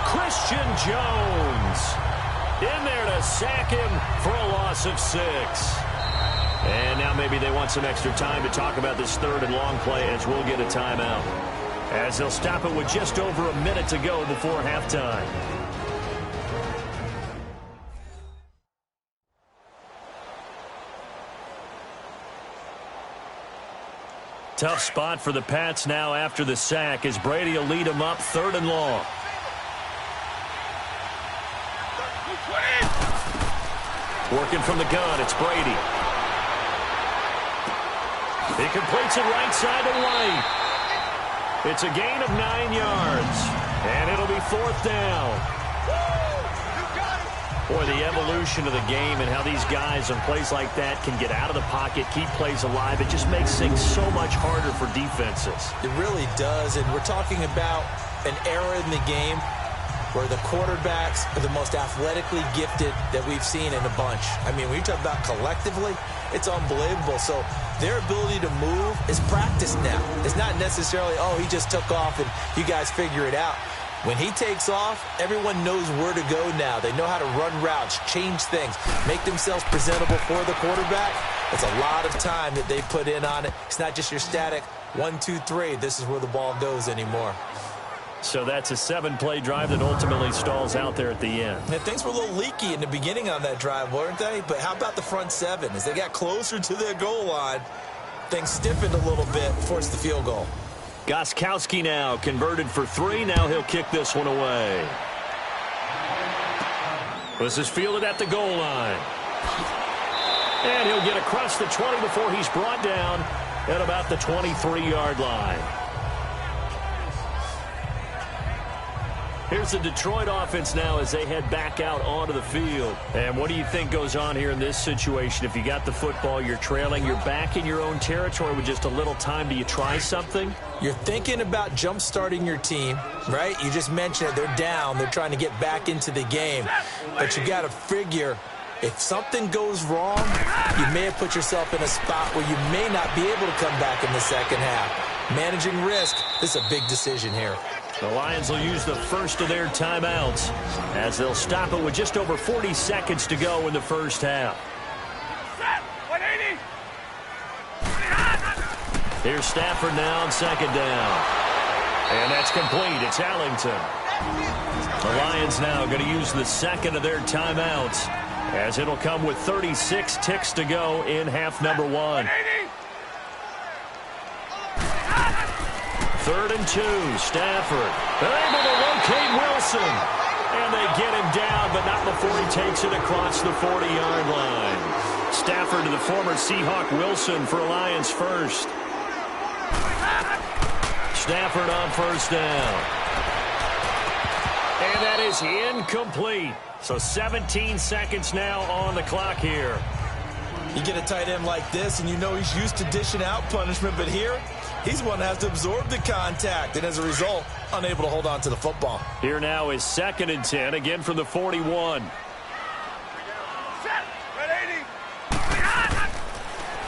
S4: Christian Jones in there to sack him for a loss of 6. And now maybe they want some extra time to talk about this 3rd and long play as we'll get a timeout. As they'll stop it with just over a minute to go before halftime. Tough spot for the Pats now after the sack as Brady will lead them up 3rd and long. Working from the gun, it's Brady. He completes it right side to White. It's a gain of 9 yards, and it'll be 4th down. Boy, the evolution of the game and how these guys on plays like that can get out of the pocket, keep plays alive, it just makes things so much harder for defenses.
S5: It really does, and we're talking about an era in the game where the quarterbacks are the most athletically gifted that we've seen in a bunch. I mean, when you talk about collectively, it's unbelievable. So their ability to move is practiced now. It's not necessarily, oh, he just took off and you guys figure it out. When he takes off, everyone knows where to go now. They know how to run routes, change things, make themselves presentable for the quarterback. It's a lot of time that they put in on it. It's not just your static 1, 2, 3. This is where the ball goes anymore.
S4: So that's a 7-play drive that ultimately stalls out there at the end.
S5: And things were a little leaky in the beginning on that drive, weren't they? But how about the front 7? As they got closer to their goal line, things stiffened a little bit, forced the field goal.
S4: Gostkowski now converted for 3. Now he'll kick this one away. This is fielded at the goal line. And he'll get across the 20 before he's brought down at about the 23-yard line. Here's the Detroit offense now as they head back out onto the field. And what do you think goes on here in this situation? If you got the football, you're trailing, you're back in your own territory with just a little time. Do you try something?
S5: You're thinking about jump-starting your team, right? You just mentioned it. They're down. They're trying to get back into the game. But you got to figure, if something goes wrong, you may have put yourself in a spot where you may not be able to come back in the second half. Managing risk, this is a big decision here.
S4: The Lions will use the first of their timeouts as they'll stop it with just over 40 seconds to go in the first half. Here's Stafford now on second down. And that's complete. It's Allington. The Lions now going to use the second of their timeouts as it'll come with 36 ticks to go in half number one. 3rd and 2, Stafford. They're able to locate Wilson. And they get him down, but not before he takes it across the 40-yard line. Stafford to the former Seahawk Wilson for Lions first. Stafford on first down. And that is incomplete. So 17 seconds now on the clock here.
S5: You get a tight end like this, and you know he's used to dishing out punishment, but here, he's one that has to absorb the contact, and as a result, unable to hold on to the football.
S4: Here now is 2nd and 10, again from the 41.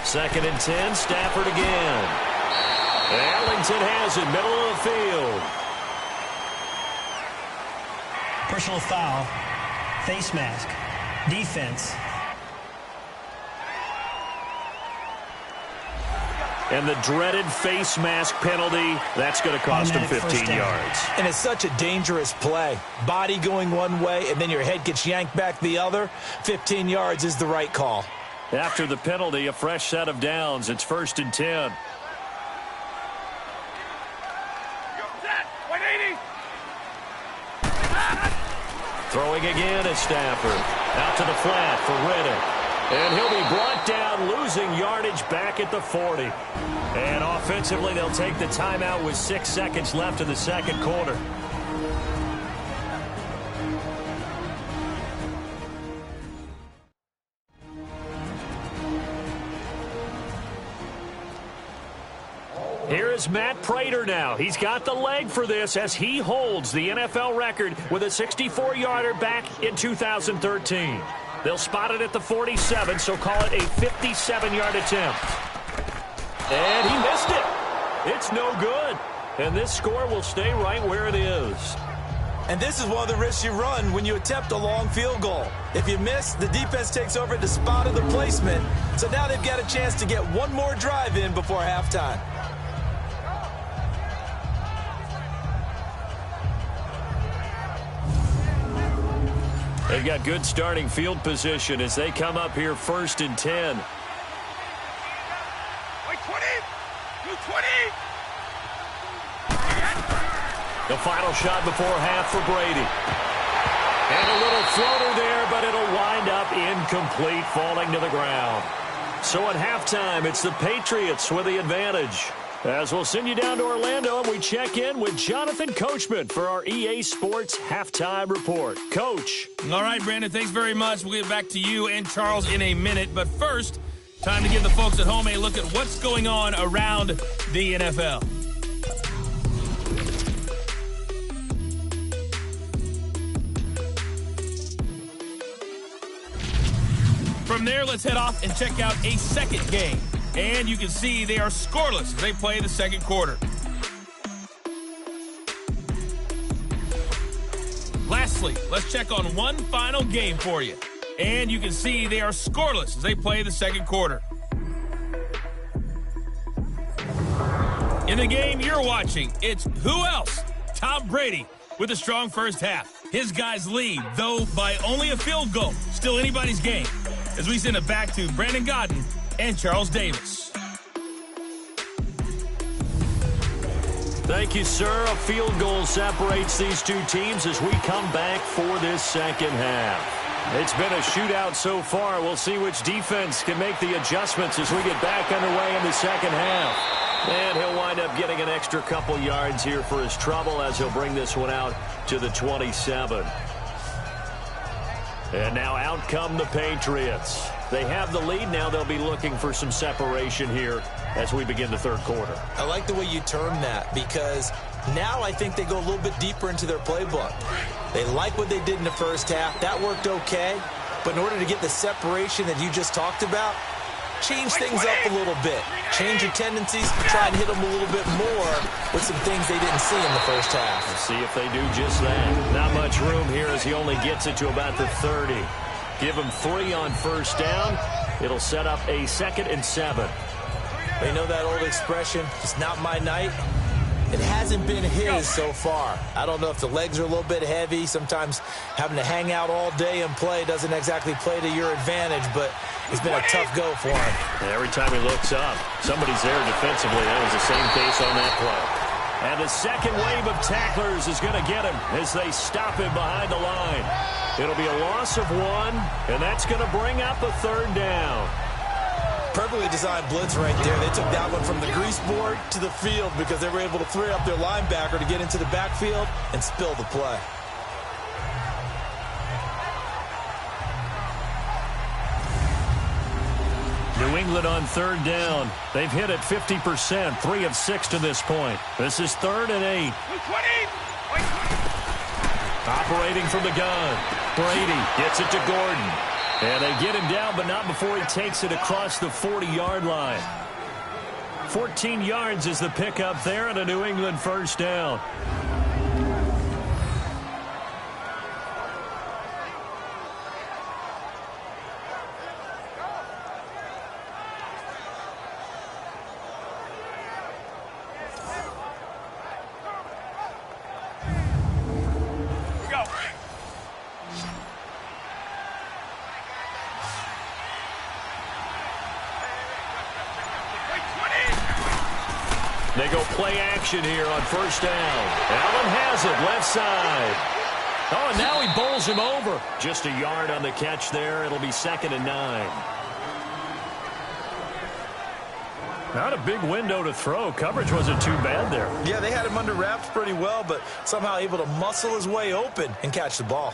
S4: 2nd and 10, Stafford again. Allington has it, middle of the field.
S7: Personal foul, face mask, defense.
S4: And the dreaded face mask penalty, that's going to cost him 15 yards.
S5: And it's such a dangerous play. Body going one way, and then your head gets yanked back the other. 15 yards is the right call.
S4: After the penalty, a fresh set of downs. It's 1st and 10. Throwing again is Stafford. Out to the flat for Riddick. And he'll be brought down, losing yardage back at the 40. And offensively, they'll take the timeout with 6 seconds left in the second quarter. Here is Matt Prater now. He's got the leg for this as he holds the NFL record with a 64-yarder back in 2013. They'll spot it at the 47, so call it a 57-yard attempt. And he missed it. It's no good. And this score will stay right where it is.
S5: And this is one of the risks you run when you attempt a long field goal. If you miss, the defense takes over at the spot of the placement. So now they've got a chance to get one more drive in before halftime.
S4: They've got good starting field position as they come up here 1st and 10.
S6: 20! 220!
S4: The final shot before half for Brady. And a little floater there, but it'll wind up incomplete, falling to the ground. So at halftime, it's the Patriots with the advantage. As we'll send you down to Orlando, and we check in with Jonathan Coachman for our EA Sports Halftime Report. Coach.
S3: All right, Brandon, thanks very much. We'll get back to you and Charles in a minute. But first, time to give the folks at home a look at what's going on around the NFL. From there, let's head off and check out a second game. And you can see they are scoreless as they play the second quarter. Lastly, let's check on one final game for you. And you can see they are scoreless as they play the second quarter. In the game you're watching, it's who else? Tom Brady with a strong first half. His guys lead, though by only a field goal. Still anybody's game. As we send it back to Brandon Godden and Charles Davis.
S4: Thank you, sir. A field goal separates these two teams as we come back for this second half. It's been a shootout so far. We'll see which defense can make the adjustments as we get back underway in the second half. And he'll wind up getting an extra couple yards here for his trouble as he'll bring this one out to the 27. And now out come the Patriots. They have the lead. Now they'll be looking for some separation here as we begin the third quarter.
S5: I like the way you term that, because now I think they go a little bit deeper into their playbook. They like what they did in the first half. That worked okay. But in order to get the separation that you just talked about, change things up a little bit. Change your tendencies. Try and hit them a little bit more with some things they didn't see in the first half.
S4: Let's see if they do just that. Not much room here as he only gets it to about the 30. Give him 3 on first down. It'll set up a 2nd and 7.
S5: You know that old expression, it's not my night? It hasn't been his so far. I don't know if the legs are a little bit heavy. Sometimes having to hang out all day and play doesn't exactly play to your advantage, but it's been a tough go for him.
S4: And every time he looks up, somebody's there defensively. That was the same case on that play. And the second wave of tacklers is going to get him as they stop him behind the line. It'll be a loss of 1, and that's going to bring up a 3rd down.
S5: Perfectly designed blitz right there. They took that one from the grease board to the field because they were able to free up their linebacker to get into the backfield and spill the play.
S4: New England on 3rd down. They've hit it 50%, 3 of 6 to this point. This is 3rd and 8. Operating from the gun. Brady gets it to Gordon. And they get him down, but not before he takes it across the 40-yard line. 14 yards is the pickup there and a New England first down. They go play action here on first down. Allen has it, left side. Oh, and now he bowls him over. Just a yard on the catch there. It'll be 2nd and 9. Not a big window to throw. Coverage wasn't too bad there.
S5: Yeah, they had him under wraps pretty well, but somehow able to muscle his way open and catch the ball.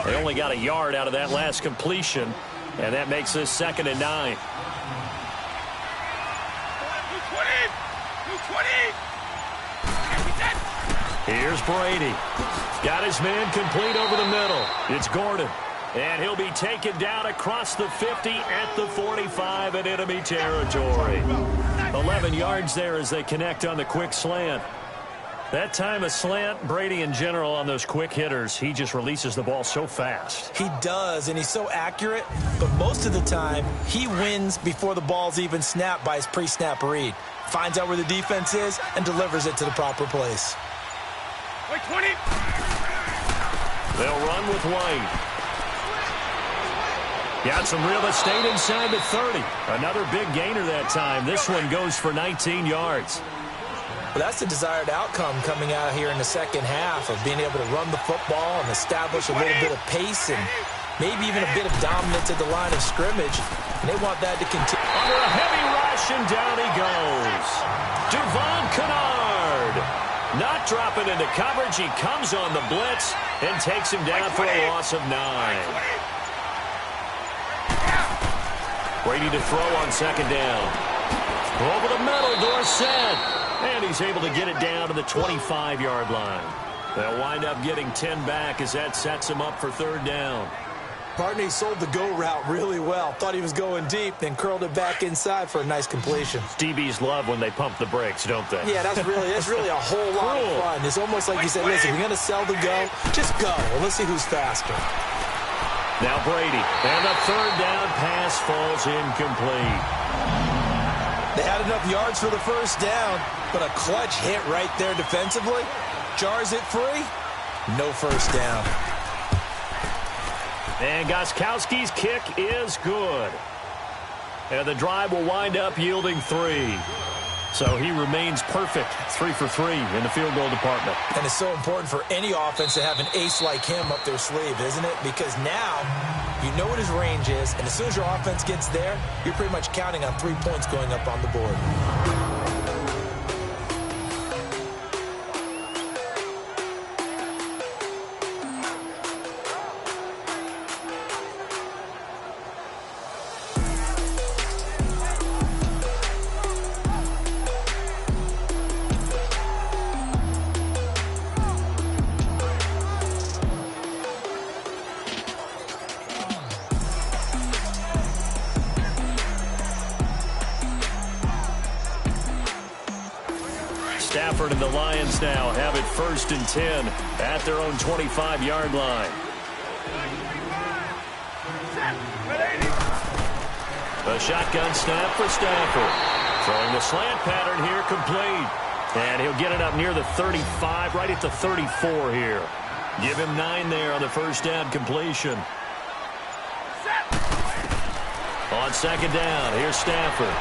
S4: They only got a yard out of that last completion, and that makes this 2nd and 9. Here's Brady. Got his man complete over the middle. It's Gordon. And he'll be taken down across the 50 at the 45 in enemy territory. 11 yards there as they connect on the quick slant. That time a slant, Brady in general on those quick hitters, he just releases the ball so fast.
S5: He does, and he's so accurate, but most of the time he wins before the ball's even snapped by his pre-snap read. Finds out where the defense is and delivers it to the proper place.
S6: Wait, 20.
S4: They'll run with White. Got some real estate inside the 30. Another big gainer that time. This one goes for 19 yards.
S5: Well, that's the desired outcome coming out here in the second half of being able to run the football and establish a little bit of pace and maybe even a bit of dominance at the line of scrimmage. And they want that to continue.
S4: Under a heavy rush, and down he goes. Devon Kennard. Not dropping into coverage. He comes on the blitz and takes him down for a loss of 9. Brady to throw on 2nd down. Over the middle, Dorsett. And he's able to get it down to the 25-yard line. They'll wind up getting 10 back as that sets him up for 3rd down.
S5: Partney sold the go route really well. Thought he was going deep, then curled it back inside for a nice completion.
S4: DBs love when they pump the brakes, don't they?
S5: Yeah, that's really a whole lot of fun. It's almost like you said, listen, we're going to sell the go. Just go. Well, let's see who's faster.
S4: Now Brady. And the 3rd down pass falls incomplete.
S5: They had enough yards for the first down, but a clutch hit right there defensively. Jars it free. No first down.
S4: And Gostkowski's kick is good. And the drive will wind up yielding 3. So he remains perfect, 3 for 3 in the field goal department.
S5: And it's so important for any offense to have an ace like him up their sleeve, isn't it? Because now you know what his range is, and as soon as your offense gets there, you're pretty much counting on 3 points going up on the board.
S4: Stafford and the Lions now have it 1st and 10 at their own 25-yard line. A shotgun snap for Stafford. Throwing the slant pattern here, complete. And he'll get it up near the 35, right at the 34 here. Give him 9 there on the first down completion. On 2nd down, here's Stafford.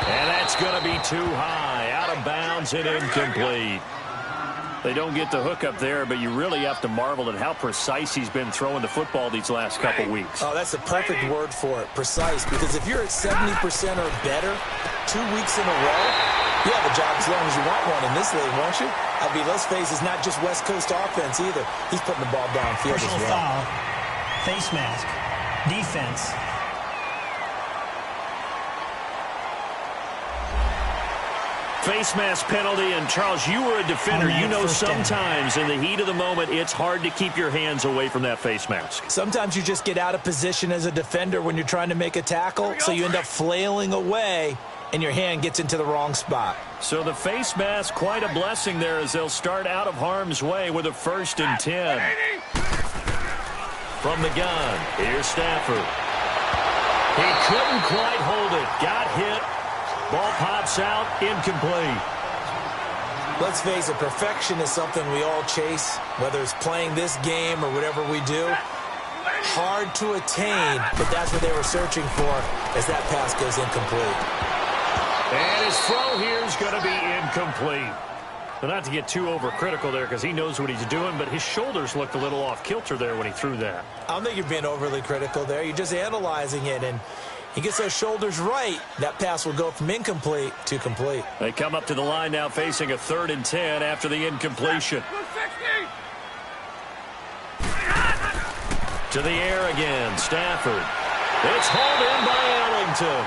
S4: And that's going to be too high, out of bounds and incomplete. They don't get the hook up there, but you really have to marvel at how precise he's been throwing the football these last couple weeks.
S5: Oh, that's the perfect word for it, precise. Because if you're at 70% or better 2 weeks in a row, you have a job as long as you want one in this league, won't you? I mean, let's face it, it's not just West Coast offense either. He's putting the ball downfield as well.
S7: Personal foul, face mask, defense.
S4: Face mask penalty, and Charles, you were a defender. You know sometimes in the heat of the moment, it's hard to keep your hands away from that face mask.
S5: Sometimes you just get out of position as a defender when you're trying to make a tackle, so you end up flailing away, and your hand gets into the wrong spot.
S4: So the face mask, quite a blessing there as they'll start out of harm's way with a 1st and 10. From the gun, here's Stafford. He couldn't quite hold it. Got hit. Ball pops out, incomplete.
S5: Let's face it, perfection is something we all chase, whether it's playing this game or whatever we do. Hard to attain, but that's what they were searching for as that pass goes incomplete.
S4: And his throw here is going to be incomplete. Well, not to get too overcritical there because he knows what he's doing, but his shoulders looked a little off kilter there when he threw that.
S5: I don't think you're being overly critical there. You're just analyzing it, and he gets those shoulders right. That pass will go from incomplete to complete.
S4: They come up to the line now facing a 3rd and 10 after the incompletion. To the air again, Stafford. It's hauled in by Ellington.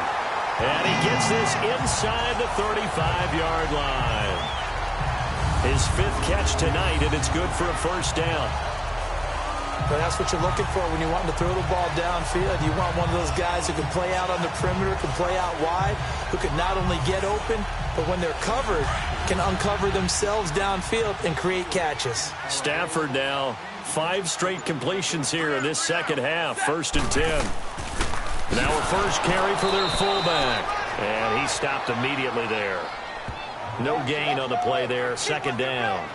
S4: And he gets this inside the 35-yard line. His 5th catch tonight, and it's good for a 1st down.
S5: But that's what you're looking for when you want to throw the ball downfield. You want one of those guys who can play out on the perimeter, can play out wide, who can not only get open, but when they're covered, can uncover themselves downfield and create catches.
S4: Stafford now, 5 straight completions here in this second half, 1st and 10. Now a first carry for their fullback. And he stopped immediately there. No gain on the play there, 2nd down.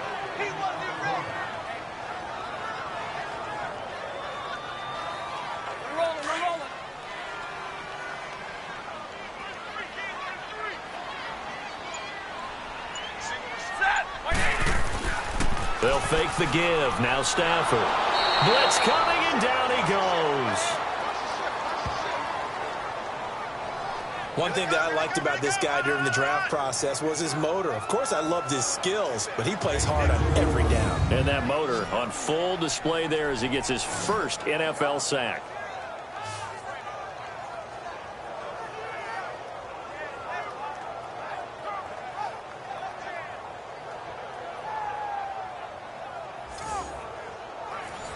S4: They'll fake the give. Now Stafford. Blitz coming, and down he goes.
S5: One thing that I liked about this guy during the draft process was his motor. Of course, I loved his skills, but he plays hard on every down.
S4: And that motor on full display there as he gets his first NFL sack.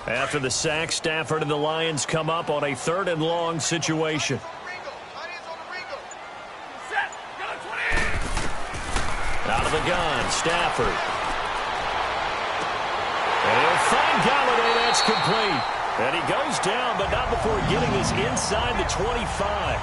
S4: After the sack, Stafford and the Lions come up on a 3rd and long situation. Out of the gun, Stafford. And he'll find Galladay. That's complete. And he goes down, but not before getting this inside the 25.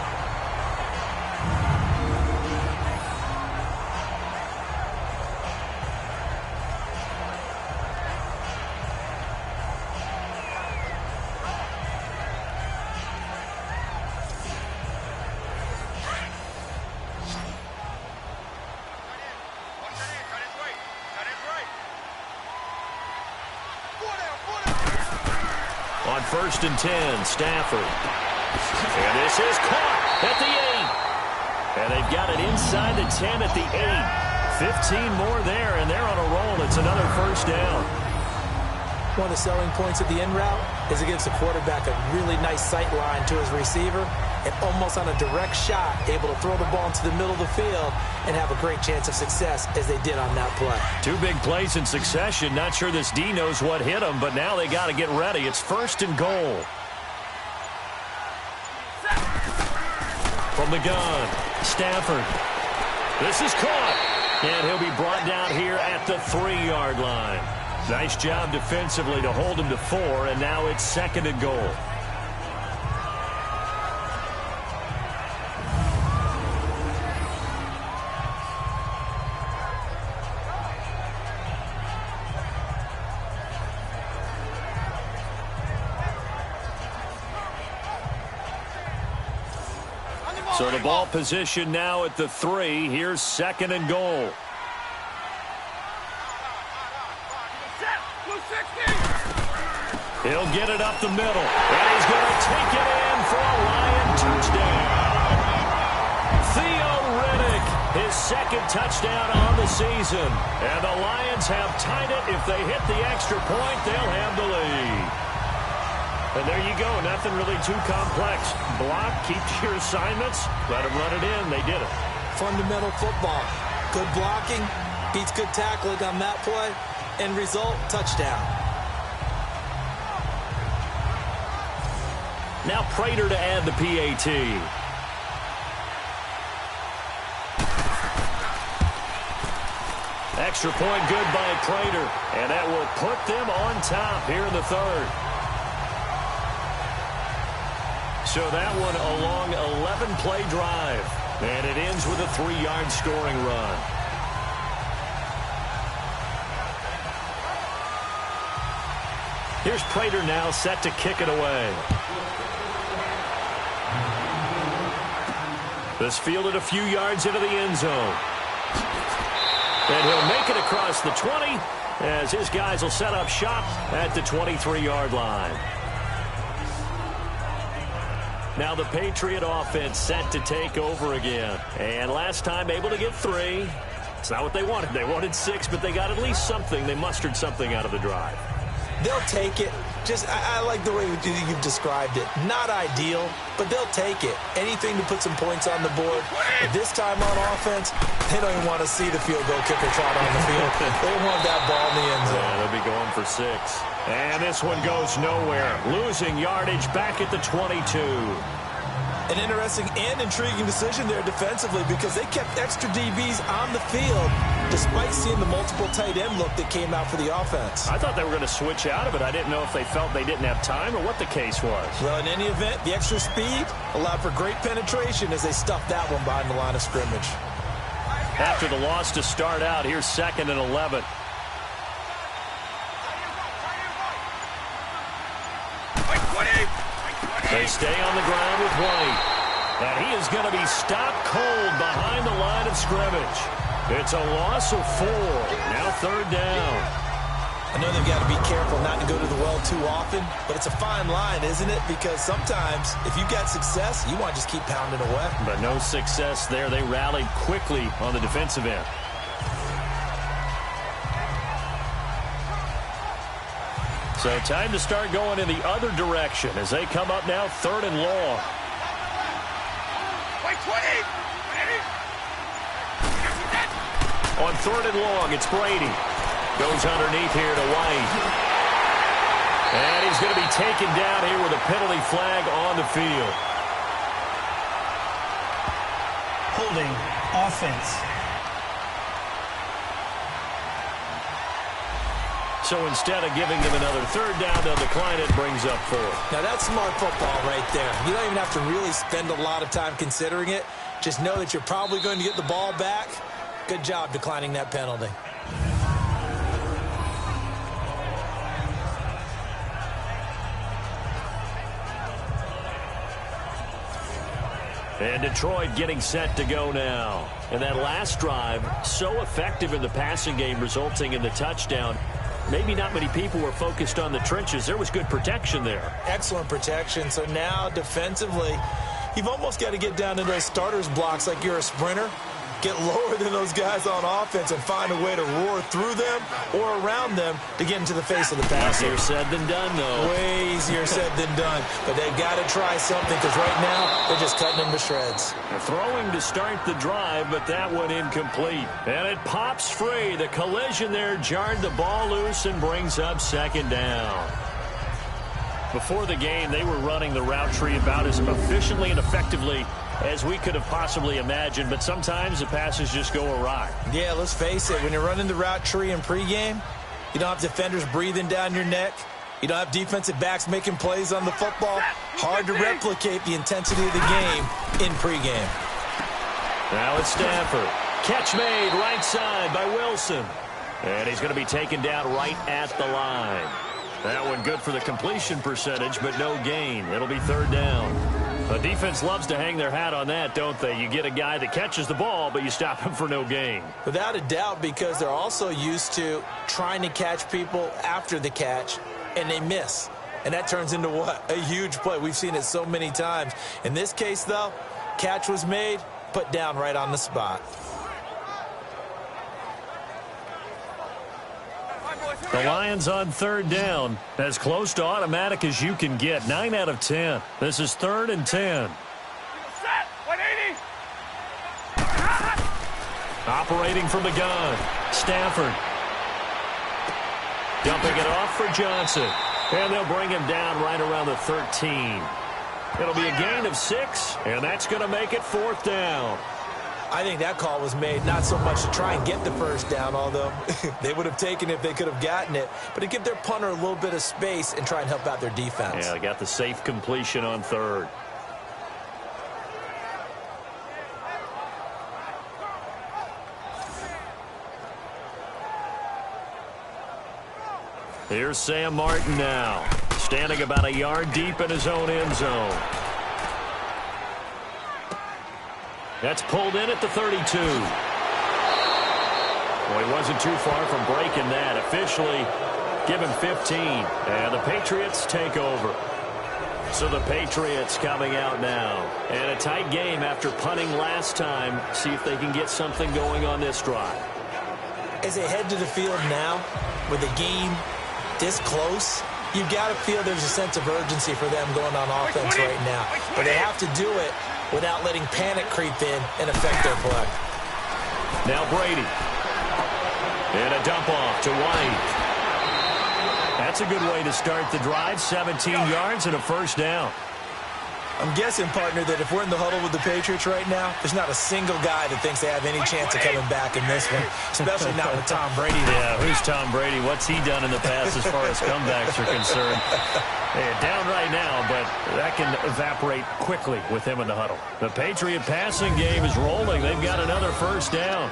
S4: 1st and 10. Stafford. And this is caught at the 8. And they've got it inside the 10 at the 8. 15 more there, and they're on a roll. It's another 1st down.
S5: One of the selling points of the in route is it gives the quarterback a really nice sight line to his receiver and almost on a direct shot able to throw the ball into the middle of the field and have a great chance of success as they did on that play. 2
S4: big plays in succession. Not sure this D knows what hit him, but now they got to get ready. It's 1st and goal. From the gun, Stafford. This is caught. And he'll be brought down here at the 3-yard line. Nice job defensively to hold him to 4, and now it's 2nd and goal. So the ball position now at the 3. Here's 2nd and goal. He'll get it up the middle, and he's going to take it in for a Lion touchdown. Theo Riddick, his 2nd touchdown on the season. And the Lions have tied it. If they hit the extra point, they'll have the lead. And there you go. Nothing really too complex. Block, keep your assignments, let them run it in. They did it.
S5: Fundamental football. Good blocking, beats good tackling on that play. End result, touchdown.
S4: Now Prater to add the PAT. Extra point good by Prater. And that will put them on top here in the 3rd. So that one a long 11-play drive. And it ends with a 3-yard scoring run. Here's Prater now set to kick it away. This fielded a few yards into the end zone. And he'll make it across the 20 as his guys will set up shop at the 23-yard line. Now the Patriot offense set to take over again. And last time able to get 3. It's not what they wanted. They wanted 6, but they got at least something. They mustered something out of the drive.
S5: They'll take it. I like the way you've described it. Not ideal, but they'll take it. Anything to put some points on the board. But this time on offense, they don't even want to see the field goal kicker trot on the field. They want that ball in the end zone.
S4: Yeah, they'll be going for 6. And this one goes nowhere. Losing yardage back at the 22.
S5: An interesting and intriguing decision there defensively because they kept extra DBs on the field despite seeing the multiple tight end look that came out for the offense.
S4: I thought they were going to switch out of it. I didn't know if they felt they didn't have time or what the case was.
S5: Well, in any event, the extra speed allowed for great penetration as they stuffed that one behind the line of scrimmage.
S4: After the loss to start out, here's 2nd and 11. They stay on the ground with White. And he is going to be stopped cold behind the line of scrimmage. It's a loss of 4. Now 3rd down.
S5: I know they've got to be careful not to go to the well too often, but it's a fine line, isn't it? Because sometimes if you got success, you want to just keep pounding away.
S4: But no success there. They rallied quickly on the defensive end. So time to start going in the other direction as they come up now 3rd and long. On 3rd and long, it's Brady. Goes underneath here to White. And he's going to be taken down here with a penalty flag on the field.
S7: Holding offense.
S4: So instead of giving them another 3rd down, they'll decline it, brings up 4.
S5: Now that's smart football right there. You don't even have to really spend a lot of time considering it. Just know that you're probably going to get the ball back. Good job declining that penalty.
S4: And Detroit getting set to go now. And that last drive, so effective in the passing game, resulting in the touchdown. maybe not many people were focused on the trenches. There was good protection there.
S5: Excellent protection. So now defensively, you've almost got to get down to those starters blocks like you're a sprinter. Get lower than those guys on offense and find a way to roar through them or around them to get into the face of the passer.
S4: Easier said than done, though.
S5: Way easier said than done. But they've got to try something because right now they're just cutting them to shreds.
S4: They're throwing to start the drive, but that one incomplete. And it pops free. The collision there jarred the ball loose and brings up second down. Before the game, they were running the route tree about as efficiently and effectively as we could have possibly imagined, but sometimes the passes just go awry.
S5: Yeah, let's face it. When you're running the route tree in pregame, you don't have defenders breathing down your neck. You don't have defensive backs making plays on the football. Hard to replicate the intensity of the game in pregame.
S4: Now it's Stafford. Catch made right side by Wilson. And he's going to be taken down right at the line. That one good for the completion percentage, but no gain. It'll be third down. The defense loves to hang their hat on that, don't they? You get a guy that catches the ball, but you stop him for no gain.
S5: Without a doubt, because they're also used to trying to catch people after the catch, and they miss. And that turns into what? A huge play. We've seen it so many times. In this case, though, catch was made, put down right on the spot.
S4: The Lions on third down, as close to automatic as you can get. 9 out of 10. This is 3rd and 10. Operating from the gun, Stafford. Dumping it off for Johnson. And they'll bring him down right around the 13. It'll be a gain of 6, and that's going to make it 4th down.
S5: I think that call was made not so much to try and get the first down, although they would have taken it if they could have gotten it, but to give their punter a little bit of space and try and help out their defense.
S4: Yeah, they got the safe completion on 3rd. Here's Sam Martin now, standing about a yard deep in his own end zone. That's pulled in at the 32. Well, he wasn't too far from breaking that. Officially, give him 15. And the Patriots take over. So the Patriots coming out now. And a tight game after punting last time. See if they can get something going on this drive.
S5: As they head to the field now, with the game this close, you've got to feel there's a sense of urgency for them going on offense right now. But they have to do it without letting panic creep in and affect their play.
S4: Now Brady. And a dump off to White. That's a good way to start the drive. 17 yards and a first down.
S5: I'm guessing, partner, that if we're in the huddle with the Patriots right now, there's not a single guy that thinks they have any chance of coming back in this one, especially not with Tom Brady.
S4: Yeah, who's Tom Brady? What's he done in the past as far as comebacks are concerned? Hey, down right now, but that can evaporate quickly with him in the huddle. The Patriot passing game is rolling. They've got another first down.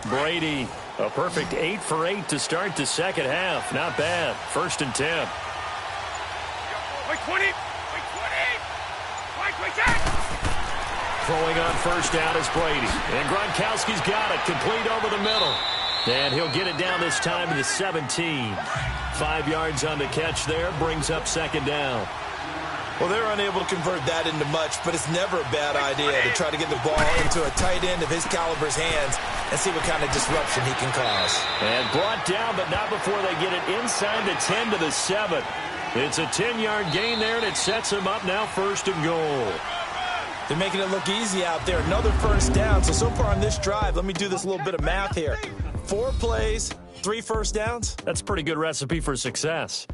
S4: Brady, a perfect 8 for 8 to start the second half. Not bad. 1st and 10.
S6: Wait, 20. Wait, 20.
S4: Throwing on first down is Brady. And Gronkowski's got it. Complete over the middle. And he'll get it down this time to the 17. 5 yards on the catch there. Brings up second down.
S5: Well, they're unable to convert that into much, but it's never a bad idea to try to get the ball into a tight end of his caliber's hands and see what kind of disruption he can cause.
S4: And brought down, but not before they get it inside the 10 to the 7. It's a 10-yard gain there, and it sets him up now 1st and goal.
S5: They're making it look easy out there. Another first down. So far on this drive, let me do this little bit of math here. 4 plays, 3 first downs.
S4: That's a pretty good recipe for success.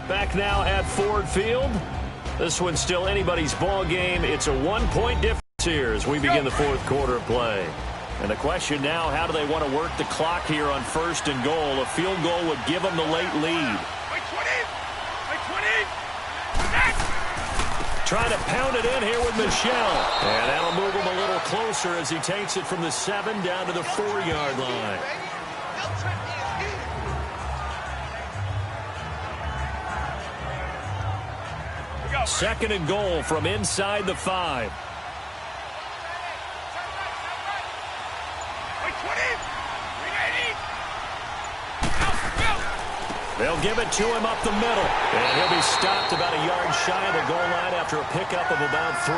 S4: Back now at Ford Field. This one's still anybody's ball game. It's a 1-point difference here as we begin the 4th quarter of play. And the question now, how do they want to work the clock here on 1st and goal? A field goal would give them the late lead. Trying to pound it in here with Michelle. And that'll move him a little closer as he takes it from the 7 down to the 4-yard line. Second and goal from inside the 5. They'll give it to him up the middle. And he'll be stopped about a yard shy of the goal line after a pickup of about 3.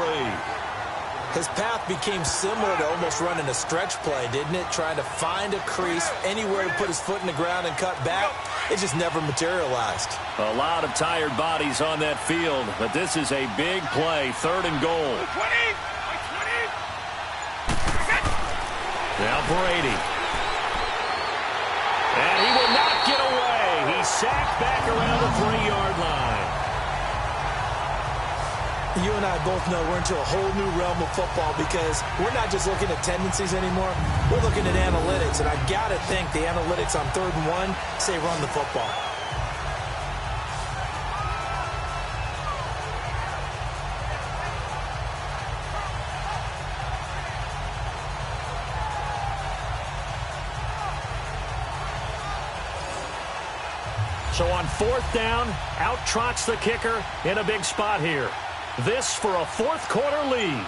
S5: His path became similar to almost running a stretch play, didn't it? Trying to find a crease, anywhere to put his foot in the ground and cut back. It just never materialized.
S4: A lot of tired bodies on that field, but this is a big play. Third and goal. Now Brady. And he will not get away. He's sacked back around the 3-yard line.
S5: You and I both know we're into a whole new realm of football because we're not just looking at tendencies anymore. We're looking at analytics, and I've got to think the analytics on 3rd and 1 say run the football.
S4: So on 4th down, out trots the kicker in a big spot here. This for a 4th quarter lead.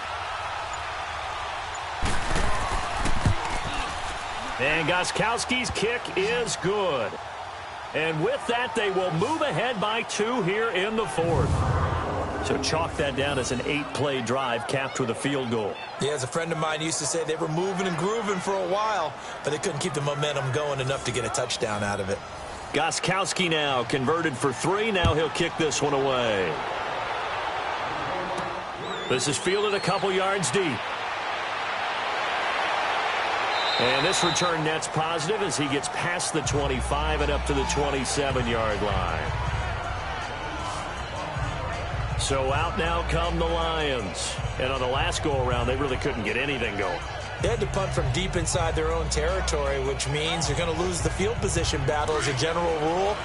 S4: And Gostkowski's kick is good. And with that, they will move ahead by 2 here in the 4th. So chalk that down as an 8-play drive capped with a field goal.
S5: Yeah, as a friend of mine used to say, they were moving and grooving for a while, but they couldn't keep the momentum going enough to get a touchdown out of it.
S4: Gostkowski now converted for 3. Now he'll kick this one away. This is fielded a couple yards deep. And this return net's positive as he gets past the 25 and up to the 27-yard line. So out now come the Lions. And on the last go-around, they really couldn't get anything going.
S5: They had to punt from deep inside their own territory, which means you're going to lose the field position battle as a general rule.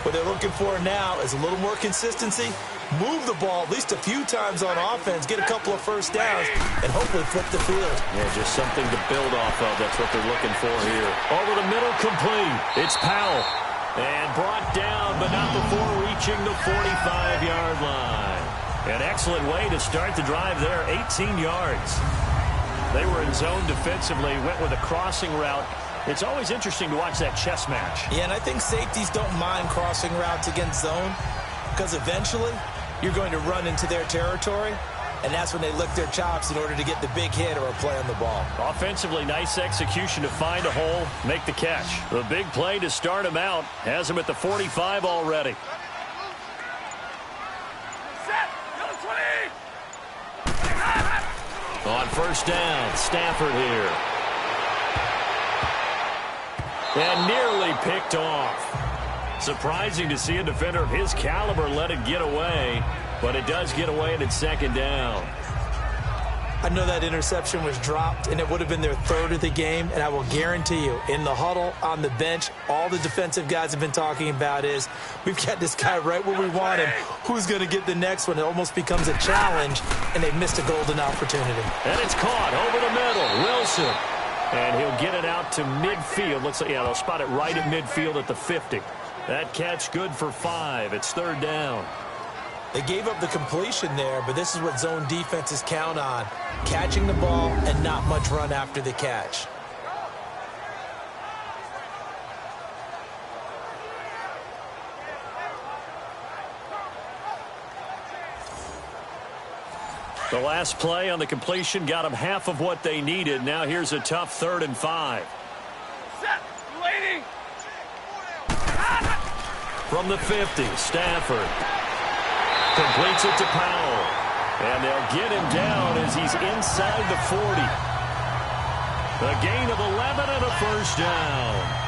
S5: What they're looking for now is a little more consistency, move the ball at least a few times on offense, get a couple of first downs, and hopefully flip the field.
S4: Yeah, just something to build off of. That's what they're looking for here. Over the middle, complete. It's Powell. And brought down, but not before reaching the 45-yard line. An excellent way to start the drive there, 18 yards. They were in zone defensively, went with a crossing route. It's always interesting to watch that chess match.
S5: Yeah, and I think safeties don't mind crossing routes against zone because eventually you're going to run into their territory, and that's when they lick their chops in order to get the big hit or a play on the ball.
S4: Offensively, nice execution to find a hole, make the catch. The big play to start him out has him at the 45 already. On first down, Stafford here. And nearly picked off. Surprising to see a defender of his caliber let it get away, but it does get away and it's 2nd down.
S5: I know that interception was dropped, and it would have been their 3rd of the game, and I will guarantee you, in the huddle, on the bench, all the defensive guys have been talking about is, we've got this guy right where we want him. Who's going to get the next one? It almost becomes a challenge, and they've missed a golden opportunity.
S4: And it's caught over the middle. Wilson. And he'll get it out to midfield. Looks like, yeah, they'll spot it right at midfield at the 50. That catch good for 5. It's 3rd down.
S5: They gave up the completion there, but this is what zone defenses count on. Catching the ball and not much run after the catch.
S4: The last play on the completion got them half of what they needed. Now here's a tough 3rd and 5.
S6: Set. Waiting.
S4: From the 50, Stafford completes it to Powell. And they'll get him down as he's inside the 40. A gain of 11 and a first down.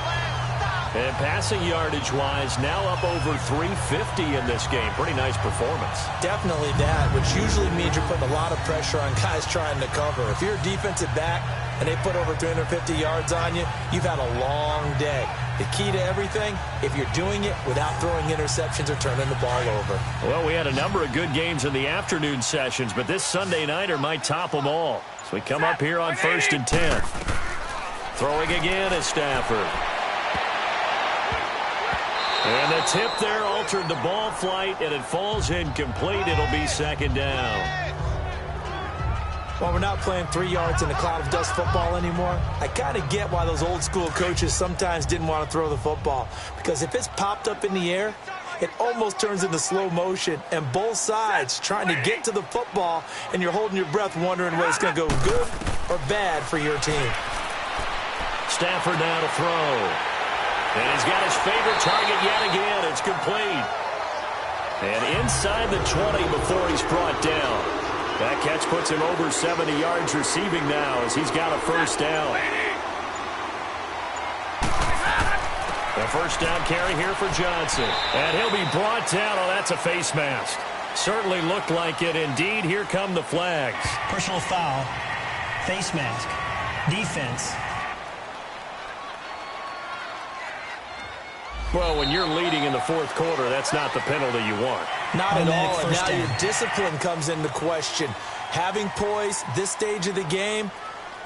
S4: And passing yardage-wise, now up over 350 in this game. Pretty nice performance.
S5: Definitely that, which usually means you're putting a lot of pressure on guys trying to cover. If you're a defensive back and they put over 350 yards on you, you've had a long day. The key to everything, if you're doing it without throwing interceptions or turning the ball over.
S4: Well, we had a number of good games in the afternoon sessions, but this Sunday nighter might top them all. So we come up here on 1st and 10. Throwing again is Stafford. And the tip there altered the ball flight, and it falls incomplete. It'll be second down.
S5: Well, we're not playing 3 yards in a cloud of dust football anymore. I kind of get why those old school coaches sometimes didn't want to throw the football. Because if it's popped up in the air, it almost turns into slow motion. And both sides trying to get to the football, and you're holding your breath wondering whether it's going to go good or bad for your team.
S4: Stafford now to throw. And he's got his favorite target yet again. It's complete. And inside the 20 before he's brought down. That catch puts him over 70 yards receiving now as he's got a first down. The first down carry here for Johnson. And he'll be brought down. Oh, that's a face mask. Certainly looked like it. Indeed, here come the flags.
S7: Personal foul, face mask, defense.
S4: Well, when you're leading in the fourth quarter, that's not the penalty you want.
S5: Not at all, and now
S7: down.
S5: your discipline comes into question. Having poise this stage of the game,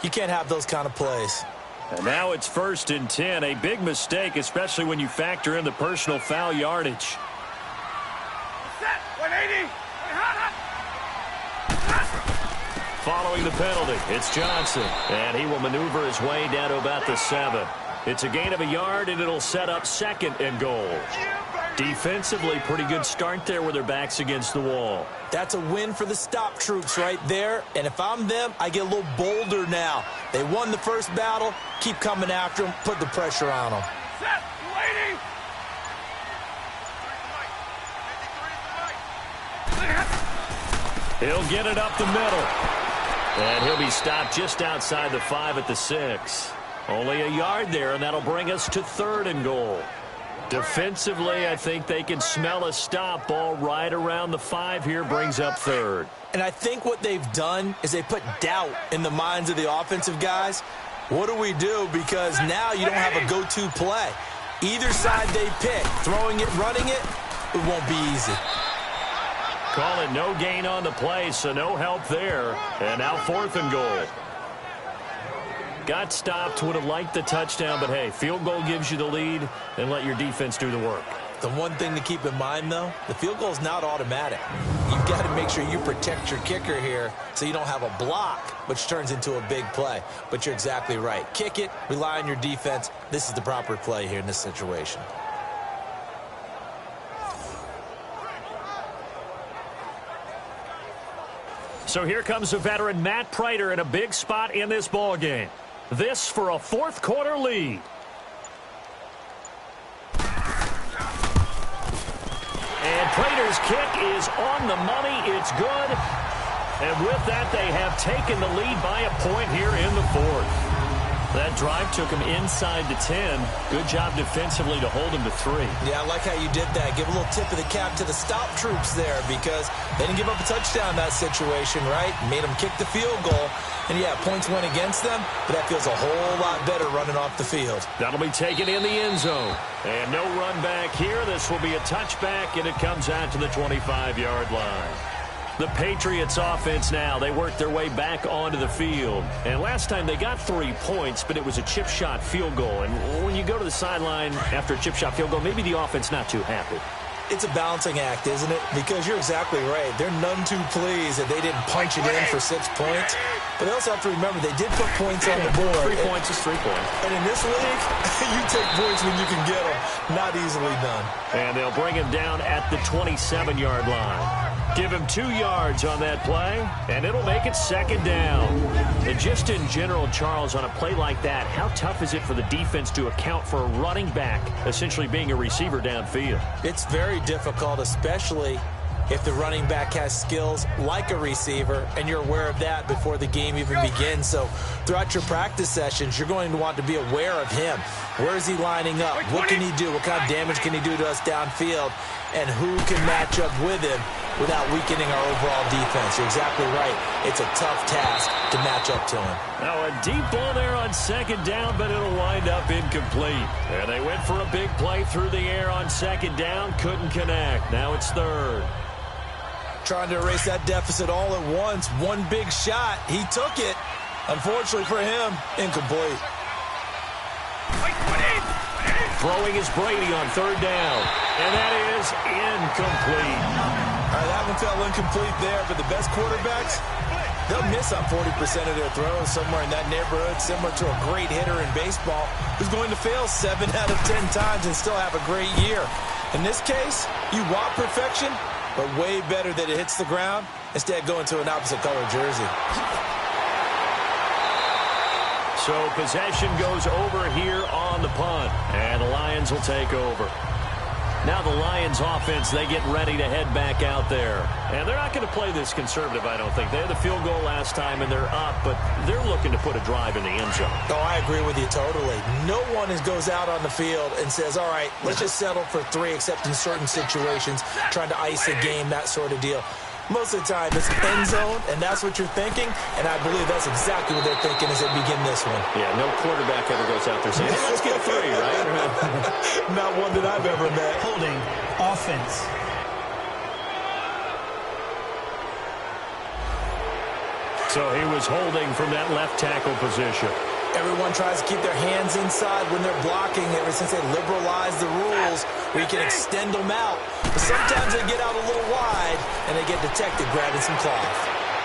S5: you can't have those kind of plays.
S4: And now it's 1st and 10, a big mistake, especially when you factor in the personal foul yardage.
S6: Set, 180.
S4: Following the penalty, it's Johnson, and he will maneuver his way down to about the 7. It's a gain of a yard, and it'll set up 2nd and goal. Defensively, pretty good start there with their backs against the wall.
S5: That's a win for the stop troops right there. And if I'm them, I get a little bolder now. They won the first battle. Keep coming after them. Put the pressure on them.
S6: Set, waiting.
S4: He'll get it up the middle. And he'll be stopped just outside the 5 at the 6. Only a yard there, and that'll bring us to 3rd and goal. Defensively, I think they can smell a stop. Ball right around the 5 here brings up 3rd.
S5: And I think what they've done is they put doubt in the minds of the offensive guys. What do we do? Because now you don't have a go-to play. Either side they pick, throwing it, running it, it won't be easy.
S4: Call it no gain on the play, so no help there. And now 4th and goal. Got stopped, would have liked the touchdown, but hey, field goal gives you the lead, and let your defense do the work.
S5: The one thing to keep in mind, though, the field goal is not automatic. You've got to make sure you protect your kicker here so you don't have a block, which turns into a big play. But you're exactly right. Kick it, rely on your defense. This is the proper play here in this situation.
S4: So here comes the veteran Matt Prater in a big spot in this ball game. This for a 4th quarter lead. And Prater's kick is on the money. It's good. And with that, they have taken the lead by a point here in the 4th. That drive took him inside the 10. Good job defensively to hold him to 3.
S5: Yeah, I like how you did that. Give a little tip of the cap to the stop troops there because they didn't give up a touchdown in that situation, right? Made them kick the field goal. And, yeah, points went against them, but that feels a whole lot better running off the field.
S4: That'll be taken in the end zone. And no run back here. This will be a touchback, and it comes out to the 25-yard line. The Patriots offense now, they work their way back onto the field. And last time they got 3 points, but it was a chip shot field goal. And when you go to the sideline after a chip shot field goal, maybe the offense not too happy.
S5: It's a balancing act, isn't it? Because you're exactly right. They're none too pleased that they didn't punch it in for 6 points. But they also have to remember they did put points on the board.
S4: 3 points is 3 points.
S5: And in this league, you take points when you can get them. Not easily done.
S4: And they'll bring him down at the 27-yard line. Give him 2 yards on that play, and it'll make it 2nd down. And just in general, Charles, on a play like that, how tough is it for the defense to account for a running back essentially being a receiver downfield?
S5: It's very difficult, especially if the running back has skills like a receiver, and you're aware of that before the game even begins. So throughout your practice sessions, you're going to want to be aware of him. Where is he lining up? What can he do? What kind of damage can he do to us downfield? And who can match up with him without weakening our overall defense? You're exactly right. It's a tough task to match up to him.
S4: Now a deep ball there on 2nd down, but it'll wind up incomplete. And they went for a big play through the air on 2nd down. Couldn't connect. Now it's 3rd.
S5: Trying to erase that deficit all at once. One big shot. He took it. Unfortunately for him, incomplete.
S4: Throwing is Brady on third down. And that is incomplete.
S5: All right, that one fell incomplete there, but the best quarterbacks, they'll miss on 40% of their throws, somewhere in that neighborhood, similar to a great hitter in baseball who's going to fail 7 out of 10 times and still have a great year. In this case, you want perfection, but way better that it hits the ground instead of going to an opposite color jersey.
S4: So possession goes over here on the punt, and the Lions will take over. Now the Lions offense, they get ready to head back out there. And they're not going to play this conservative, I don't think. They had the field goal last time, and they're up, but they're looking to put a drive in the end zone.
S5: Oh, I agree with you totally. No one goes out on the field and says, all right, let's just settle for 3, except in certain situations, trying to ice a game, that sort of deal. Most of the time, it's end zone, and that's what you're thinking, and I believe that's exactly what they're thinking as they begin this one.
S4: Yeah, no quarterback ever goes out there saying, hey, let's get 3, right?
S5: Not one that I've ever met.
S7: Holding offense.
S4: So he was holding from that left tackle position.
S5: Everyone tries to keep their hands inside when they're blocking ever since they liberalized the rules where you can extend them out. But sometimes they get out a little wide and they get detected grabbing some cloth.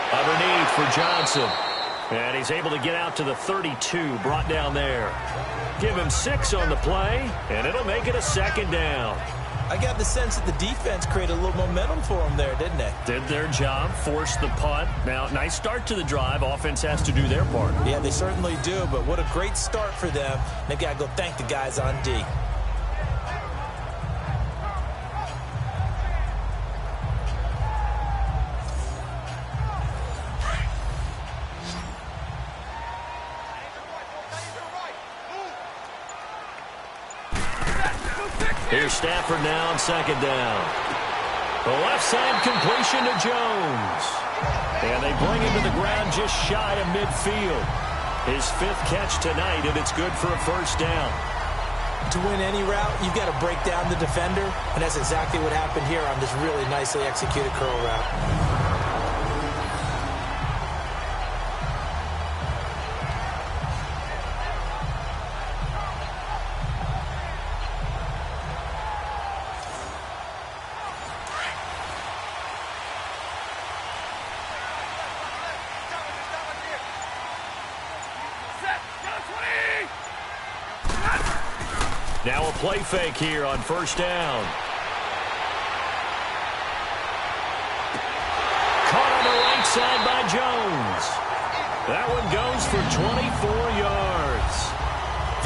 S4: Underneath for Johnson. And he's able to get out to the 32, brought down there. Give him 6 on the play, and it'll make it a second down.
S5: I got the sense that the defense created a little momentum for them there, didn't they?
S4: Did their job, forced the punt. Now, nice start to the drive. Offense has to do their part.
S5: Yeah, they certainly do, but what a great start for them. They've got to go thank the guys on D.
S4: Here's Stafford now on second down. The left side completion to Jones. And they bring him to the ground just shy of midfield. His 5th catch tonight, and it's good for a first down.
S5: To win any route, you've got to break down the defender, and that's exactly what happened here on this really nicely executed curl route.
S4: Now a play fake here on first down. Caught on the right side by Jones. That one goes for 24 yards.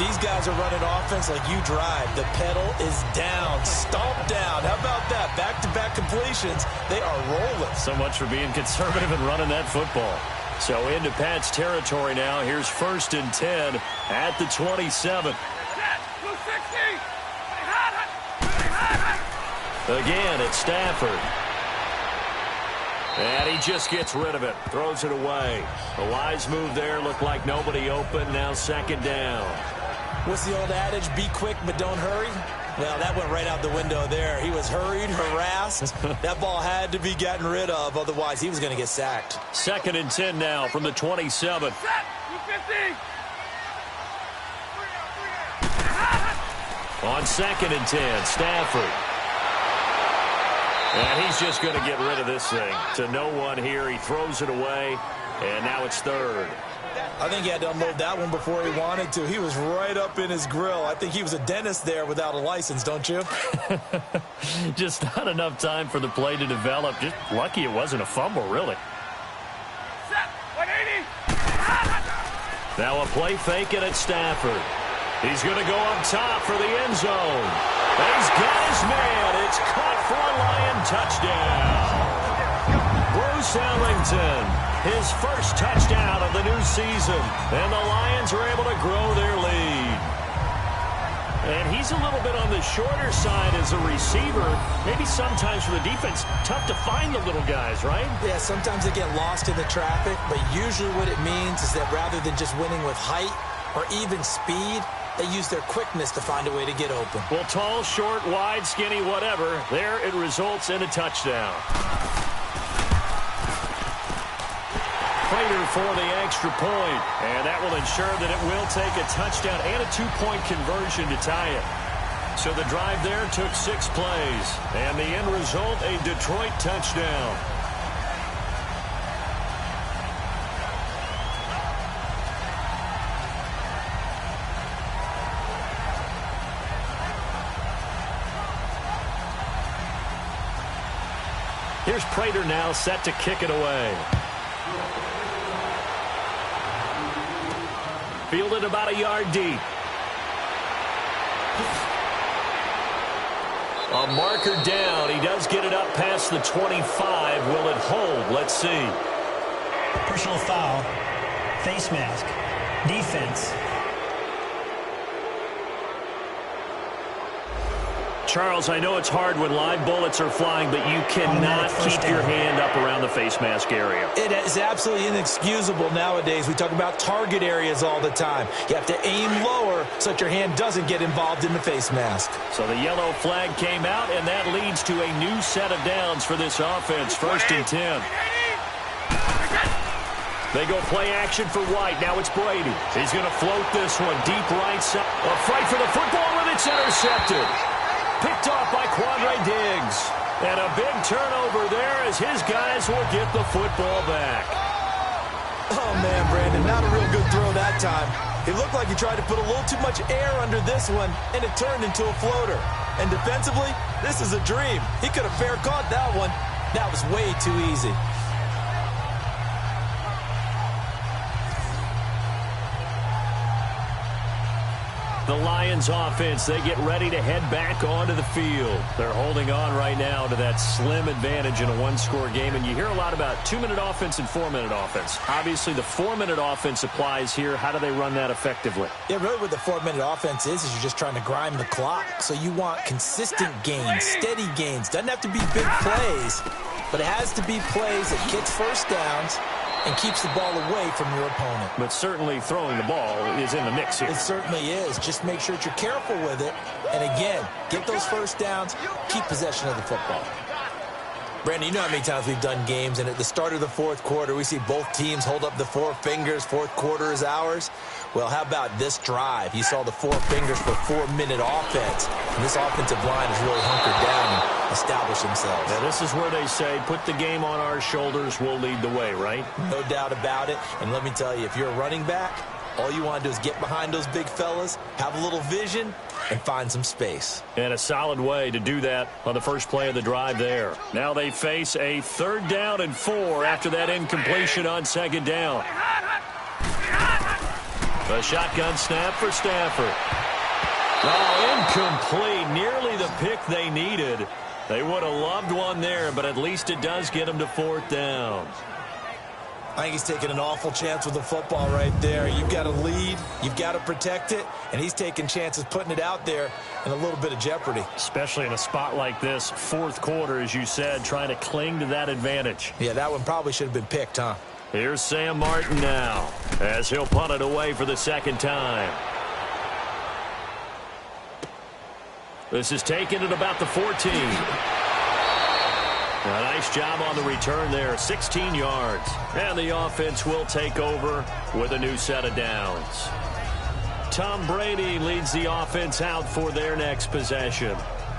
S5: These guys are running offense like you drive. The pedal is down, stomped down. How about that? Back-to-back completions. They are rolling.
S4: So much for being conservative and running that football. So into Pat's territory now. Here's 1st and 10 at the 27. Again, it's Stafford. And he just gets rid of it. Throws it away. A wise move there. Looked like nobody open. Now second down.
S5: What's the old adage? Be quick, but don't hurry. Well, that went right out the window there. He was hurried, harassed. That ball had to be gotten rid of. Otherwise, he was going to get sacked.
S4: 2nd and 10 now from the 27. On 2nd and 10, Stafford. And he's just going to get rid of this thing. To no one here. He throws it away. And now it's 3rd.
S5: I think he had to unload that one before he wanted to. He was right up in his grill. I think he was a dentist there without a license, don't you?
S4: Just not enough time for the play to develop. Just lucky it wasn't a fumble, really. Now a play fake it at Stafford. He's going to go up top for the end zone. And he's got his man. It's caught for a Lion touchdown. Bruce Ellington, his first touchdown of the new season. And the Lions are able to grow their lead. And he's a little bit on the shorter side as a receiver. Maybe sometimes for the defense, tough to find the little guys, right?
S5: Yeah, sometimes they get lost in the traffic, but usually what it means is that rather than just winning with height or even speed, they use their quickness to find a way to get open.
S4: Well, tall, short, wide, skinny, whatever, there it results in a touchdown. Prater for the extra point, and that will ensure that it will take a touchdown and a 2-point conversion to tie it. So the drive there took 6 plays. And the end result, a Detroit touchdown. Here's Prater now set to kick it away. Fielded about a yard deep. A marker down. He does get it up past the 25. Will it hold? Let's see.
S7: Personal foul. Face mask. Defense.
S4: Charles, I know it's hard when live bullets are flying, but you cannot keep your hand up around the face mask area.
S5: It is absolutely inexcusable nowadays. We talk about target areas all the time. You have to aim lower so that your hand doesn't get involved in the face mask.
S4: So the yellow flag came out, and that leads to a new set of downs for this offense. 1st and 10. They go play action for White. Now it's Brady. He's going to float this one deep right side. A fight for the football, and it's intercepted. Picked off by Quandre Diggs. And a big turnover there as his guys will get the football back.
S5: Oh, man, Brandon, not a real good throw that time. It looked like he tried to put a little too much air under this one, and it turned into a floater. And defensively, this is a dream. He could have fair caught that one. That was way too easy.
S4: The Lions offense, they get ready to head back onto the field. They're holding on right now to that slim advantage in a one-score game. And you hear a lot about 2-minute offense and 4-minute offense. Obviously, the 4-minute offense applies here. How do they run that effectively?
S5: Yeah, really what the 4-minute offense is you're just trying to grind the clock. So you want consistent gains, steady gains. Doesn't have to be big plays, but it has to be plays that gets first downs and keeps the ball away from your opponent.
S4: But certainly throwing the ball is in the mix here.
S5: It certainly is. Just make sure that you're careful with it. And again, get those first downs, keep possession of the football. Brandon, you know how many times we've done games, and at the start of the 4th quarter, we see both teams hold up the 4 fingers, 4th quarter is ours. Well, how about this drive? You saw the 4 fingers for 4-minute offense. And this offensive line has really hunkered down and established themselves.
S4: Yeah, this is where they say, put the game on our shoulders, we'll lead the way, right?
S5: No doubt about it. And let me tell you, if you're a running back, all you want to do is get behind those big fellas, have a little vision, and find some space.
S4: And a solid way to do that on the first play of the drive there. Now they face a 3rd down and 4 after that incompletion on 2nd down. A shotgun snap for Stafford. Oh, incomplete. Nearly the pick they needed. They would have loved one there, but at least it does get them to 4th down.
S5: I think he's taking an awful chance with the football right there. You've got to lead, you've got to protect it, and he's taking chances putting it out there in a little bit of jeopardy.
S4: Especially in a spot like this, 4th quarter, as you said, trying to cling to that advantage.
S5: Yeah, that one probably should have been picked, huh?
S4: Here's Sam Martin now, as he'll punt it away for the 2nd time. This is taken at about the 14. A nice job on the return there, 16 yards. And the offense will take over with a new set of downs. Tom Brady leads the offense out for their next possession.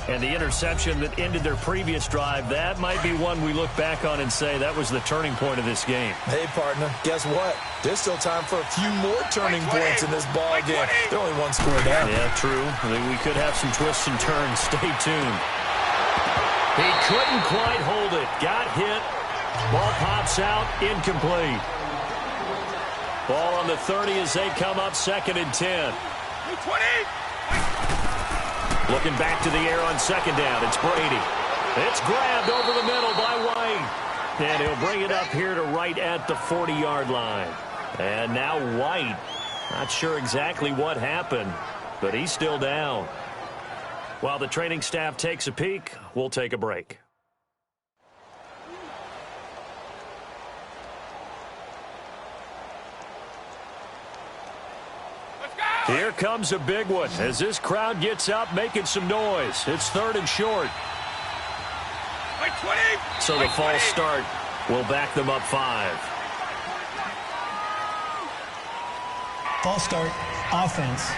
S4: And the interception that ended their previous drive, that might be one we look back on and say that was the turning point of this game.
S5: Hey, partner, guess what? There's still time for a few more turning points in this ball game. They're only 1 score down.
S4: Yeah, true. We could have some twists and turns. Stay tuned. He couldn't quite hold it. Got hit. Ball pops out. Incomplete. Ball on the 30 as they come up 2nd and 10.
S6: 20.
S4: Looking back to the air on 2nd down. It's Brady. It's grabbed over the middle by White. And he'll bring it up here to right at the 40-yard line. And now White. Not sure exactly what happened, but he's still down. While the training staff takes a peek, we'll take a break. Here comes a big one as this crowd gets up making some noise. It's 3rd and short. So the false start will back them up 5.
S7: False start, offense.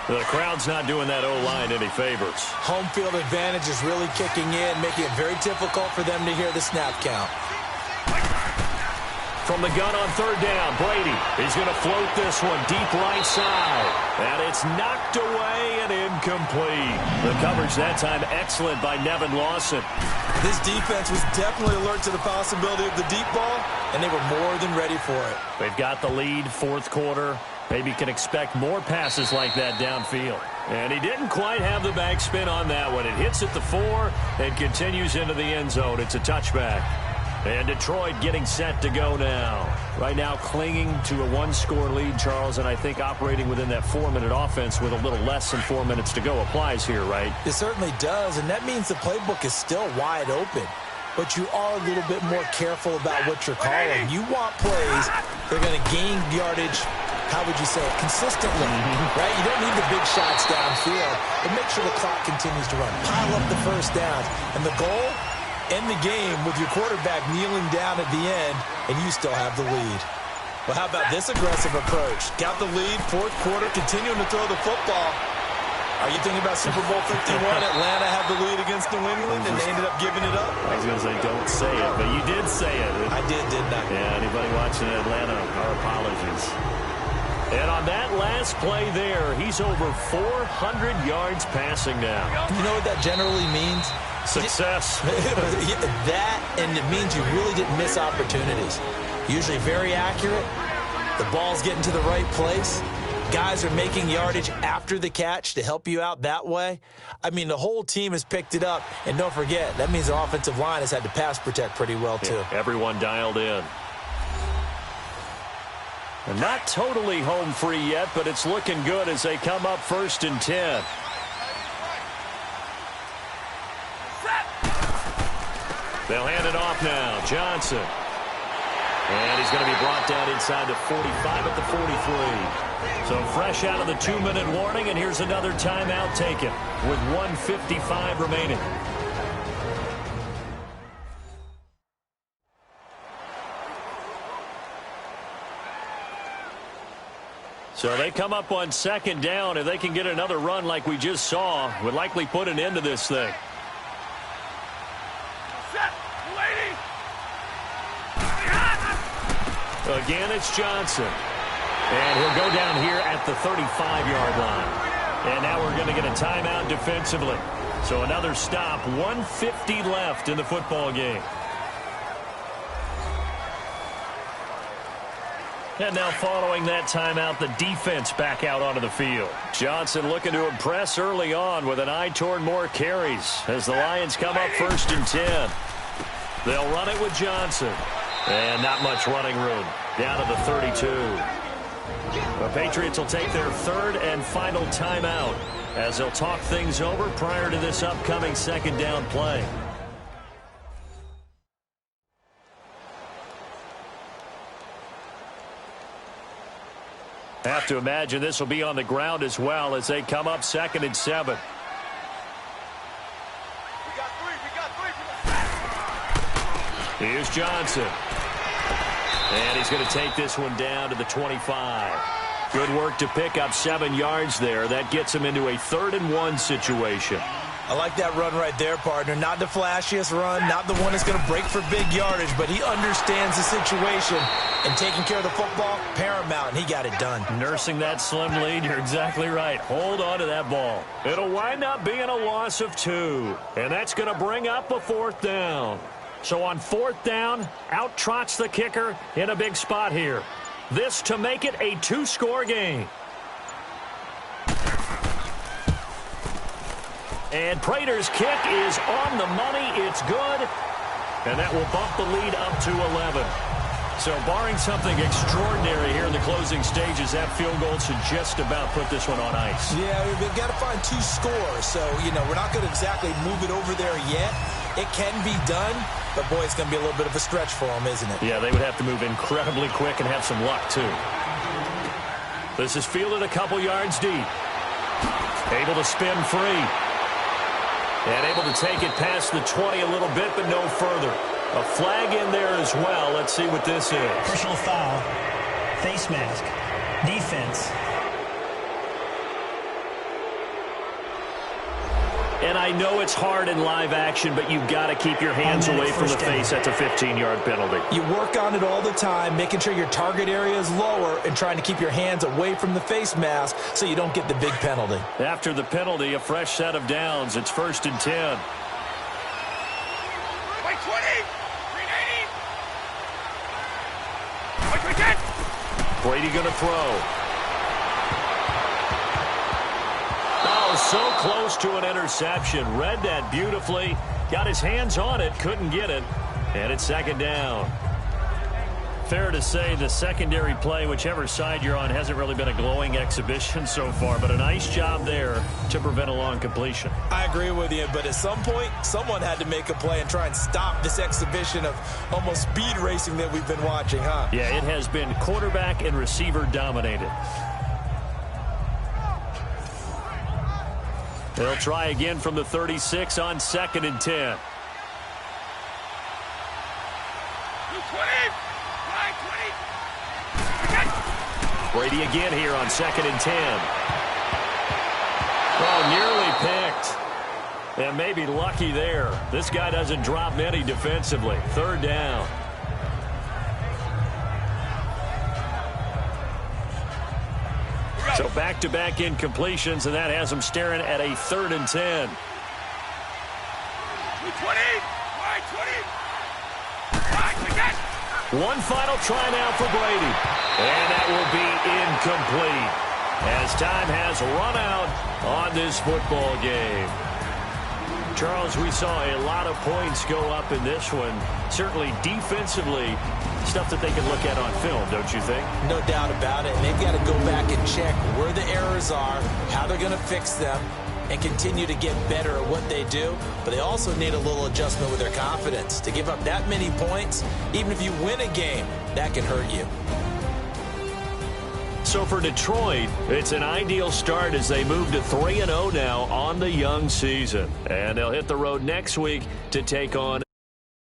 S4: The crowd's not doing that O-line any favors.
S5: Home field advantage is really kicking in, making it very difficult for them to hear the snap count.
S4: From the gun on third down, Brady. He's going to float this one deep right side. And it's knocked away and incomplete. The coverage that time excellent by Nevin Lawson.
S5: This defense was definitely alert to the possibility of the deep ball, and they were more than ready for it.
S4: They've got the lead, fourth quarter. Maybe can expect more passes like that downfield. And he didn't quite have the backspin on that one. It hits at the 4 and continues into the end zone. It's a touchback. And Detroit getting set to go now. Right now clinging to a one-score lead, Charles, and I think operating within that 4-minute offense with a little less than 4 minutes to go applies here, right?
S5: It certainly does, and that means the playbook is still wide open. But you are a little bit more careful about what you're calling. You want plays that are going to gain yardage, how would you say it, consistently, right? You don't need the big shots downfield, but make sure the clock continues to run. Pile up the first downs. And the goal? End the game with your quarterback kneeling down at the end, and you still have the lead. Well, how about this aggressive approach? Got the lead, fourth quarter, continuing to throw the football. Are you thinking about Super Bowl 51? Atlanta had the lead against New England, and they ended up giving it up.
S4: I was going to say, don't say it, but you did say it.
S5: I did, didn't I?
S4: Yeah, anybody watching Atlanta, our apologies. And on that last play there, he's over 400 yards passing now.
S5: You know what that generally means?
S4: Success.
S5: That, and it means you really didn't miss opportunities. Usually very accurate. The ball's getting to the right place. Guys are making yardage after the catch to help you out that way. I mean, the whole team has picked it up. And don't forget, that means the offensive line has had to pass protect pretty well, too.
S4: Yeah, everyone dialed in. And not totally home free yet, but it's looking good as they come up 1st and 10. They'll hand it off now. Johnson. And he's going to be brought down inside the 45 at the 43. So fresh out of the 2-minute warning, and here's another timeout taken with 1:55 remaining. So they come up on 2nd down. If they can get another run like we just saw, would likely put an end to this thing. Again, it's Johnson. And he'll go down here at the 35-yard line. And now we're going to get a timeout defensively. So another stop, 1:50 left in the football game. And now following that timeout, the defense back out onto the field. Johnson looking to impress early on with an eye toward more carries as the Lions come up 1st and 10. They'll run it with Johnson. And not much running room. Down to the 32. The Patriots will take their 3rd and final timeout as they'll talk things over prior to this upcoming 2nd down play. Have to imagine this will be on the ground as well as they come up 2nd and 7. Here's Johnson. And he's going to take this one down to the 25. Good work to pick up 7 yards there. That gets him into a 3rd and 1 situation.
S5: I like that run right there, partner. Not the flashiest run, not the one that's going to break for big yardage, but he understands the situation, and taking care of the football, paramount, and he got it done.
S4: Nursing that slim lead, you're exactly right. Hold on to that ball. It'll wind up being a loss of 2, and that's going to bring up a 4th down. So on 4th down, out trots the kicker in a big spot here. This to make it a 2-score game. And Prater's kick is on the money. It's good. And that will bump the lead up to 11. So barring something extraordinary here in the closing stages, that field goal should just about put this one on ice.
S5: Yeah, we've got to find 2 scores. So, we're not going to exactly move it over there yet. It can be done, but, boy, it's going to be a little bit of a stretch for them, isn't it?
S4: Yeah, they would have to move incredibly quick and have some luck, too. This is fielded a couple yards deep. Able to spin free. And able to take it past the 20 a little bit, but no further. A flag in there as well. Let's see what this is.
S7: Personal foul. Face mask. Defense.
S4: And I know it's hard in live action, but you've got to keep your hands away from the face. That's a 15-yard penalty.
S5: You work on it all the time, making sure your target area is lower and trying to keep your hands away from the face mask so you don't get the big penalty.
S4: After the penalty, a fresh set of downs. It's 1st and 10.
S6: White 20! Green 80! White 10!
S4: Brady going to throw. Oh, so close to an interception. Read that beautifully. Got his hands on it. Couldn't get it. And it's 2nd down. Fair to say the secondary play, whichever side you're on, hasn't really been a glowing exhibition so far. But a nice job there to prevent a long completion.
S5: I agree with you, but at some point, someone had to make a play and try and stop this exhibition of almost speed racing that we've been watching, huh?
S4: Yeah, it has been quarterback and receiver dominated. They'll try again from the 36 on 2nd and 10.
S6: 20!
S4: Brady again here on 2nd and 10. Oh, nearly picked. And maybe lucky there. This guy doesn't drop many defensively. 3rd down. So back-to-back incompletions, and that has them staring at a 3rd and 10.
S6: 20! Wide 20!
S4: One final try now for Brady. And that will be incomplete as time has run out on this football game. Charles, we saw a lot of points go up in this one. Certainly defensively, stuff that they can look at on film, don't you think?
S5: No doubt about it. And they've got to go back and check where the errors are, how they're going to fix them, and continue to get better at what they do. But they also need a little adjustment with their confidence. To give up that many points, even if you win a game, that can hurt you.
S4: So for Detroit, it's an ideal start as they move to 3-0 now on the young season. And they'll hit the road next week to take on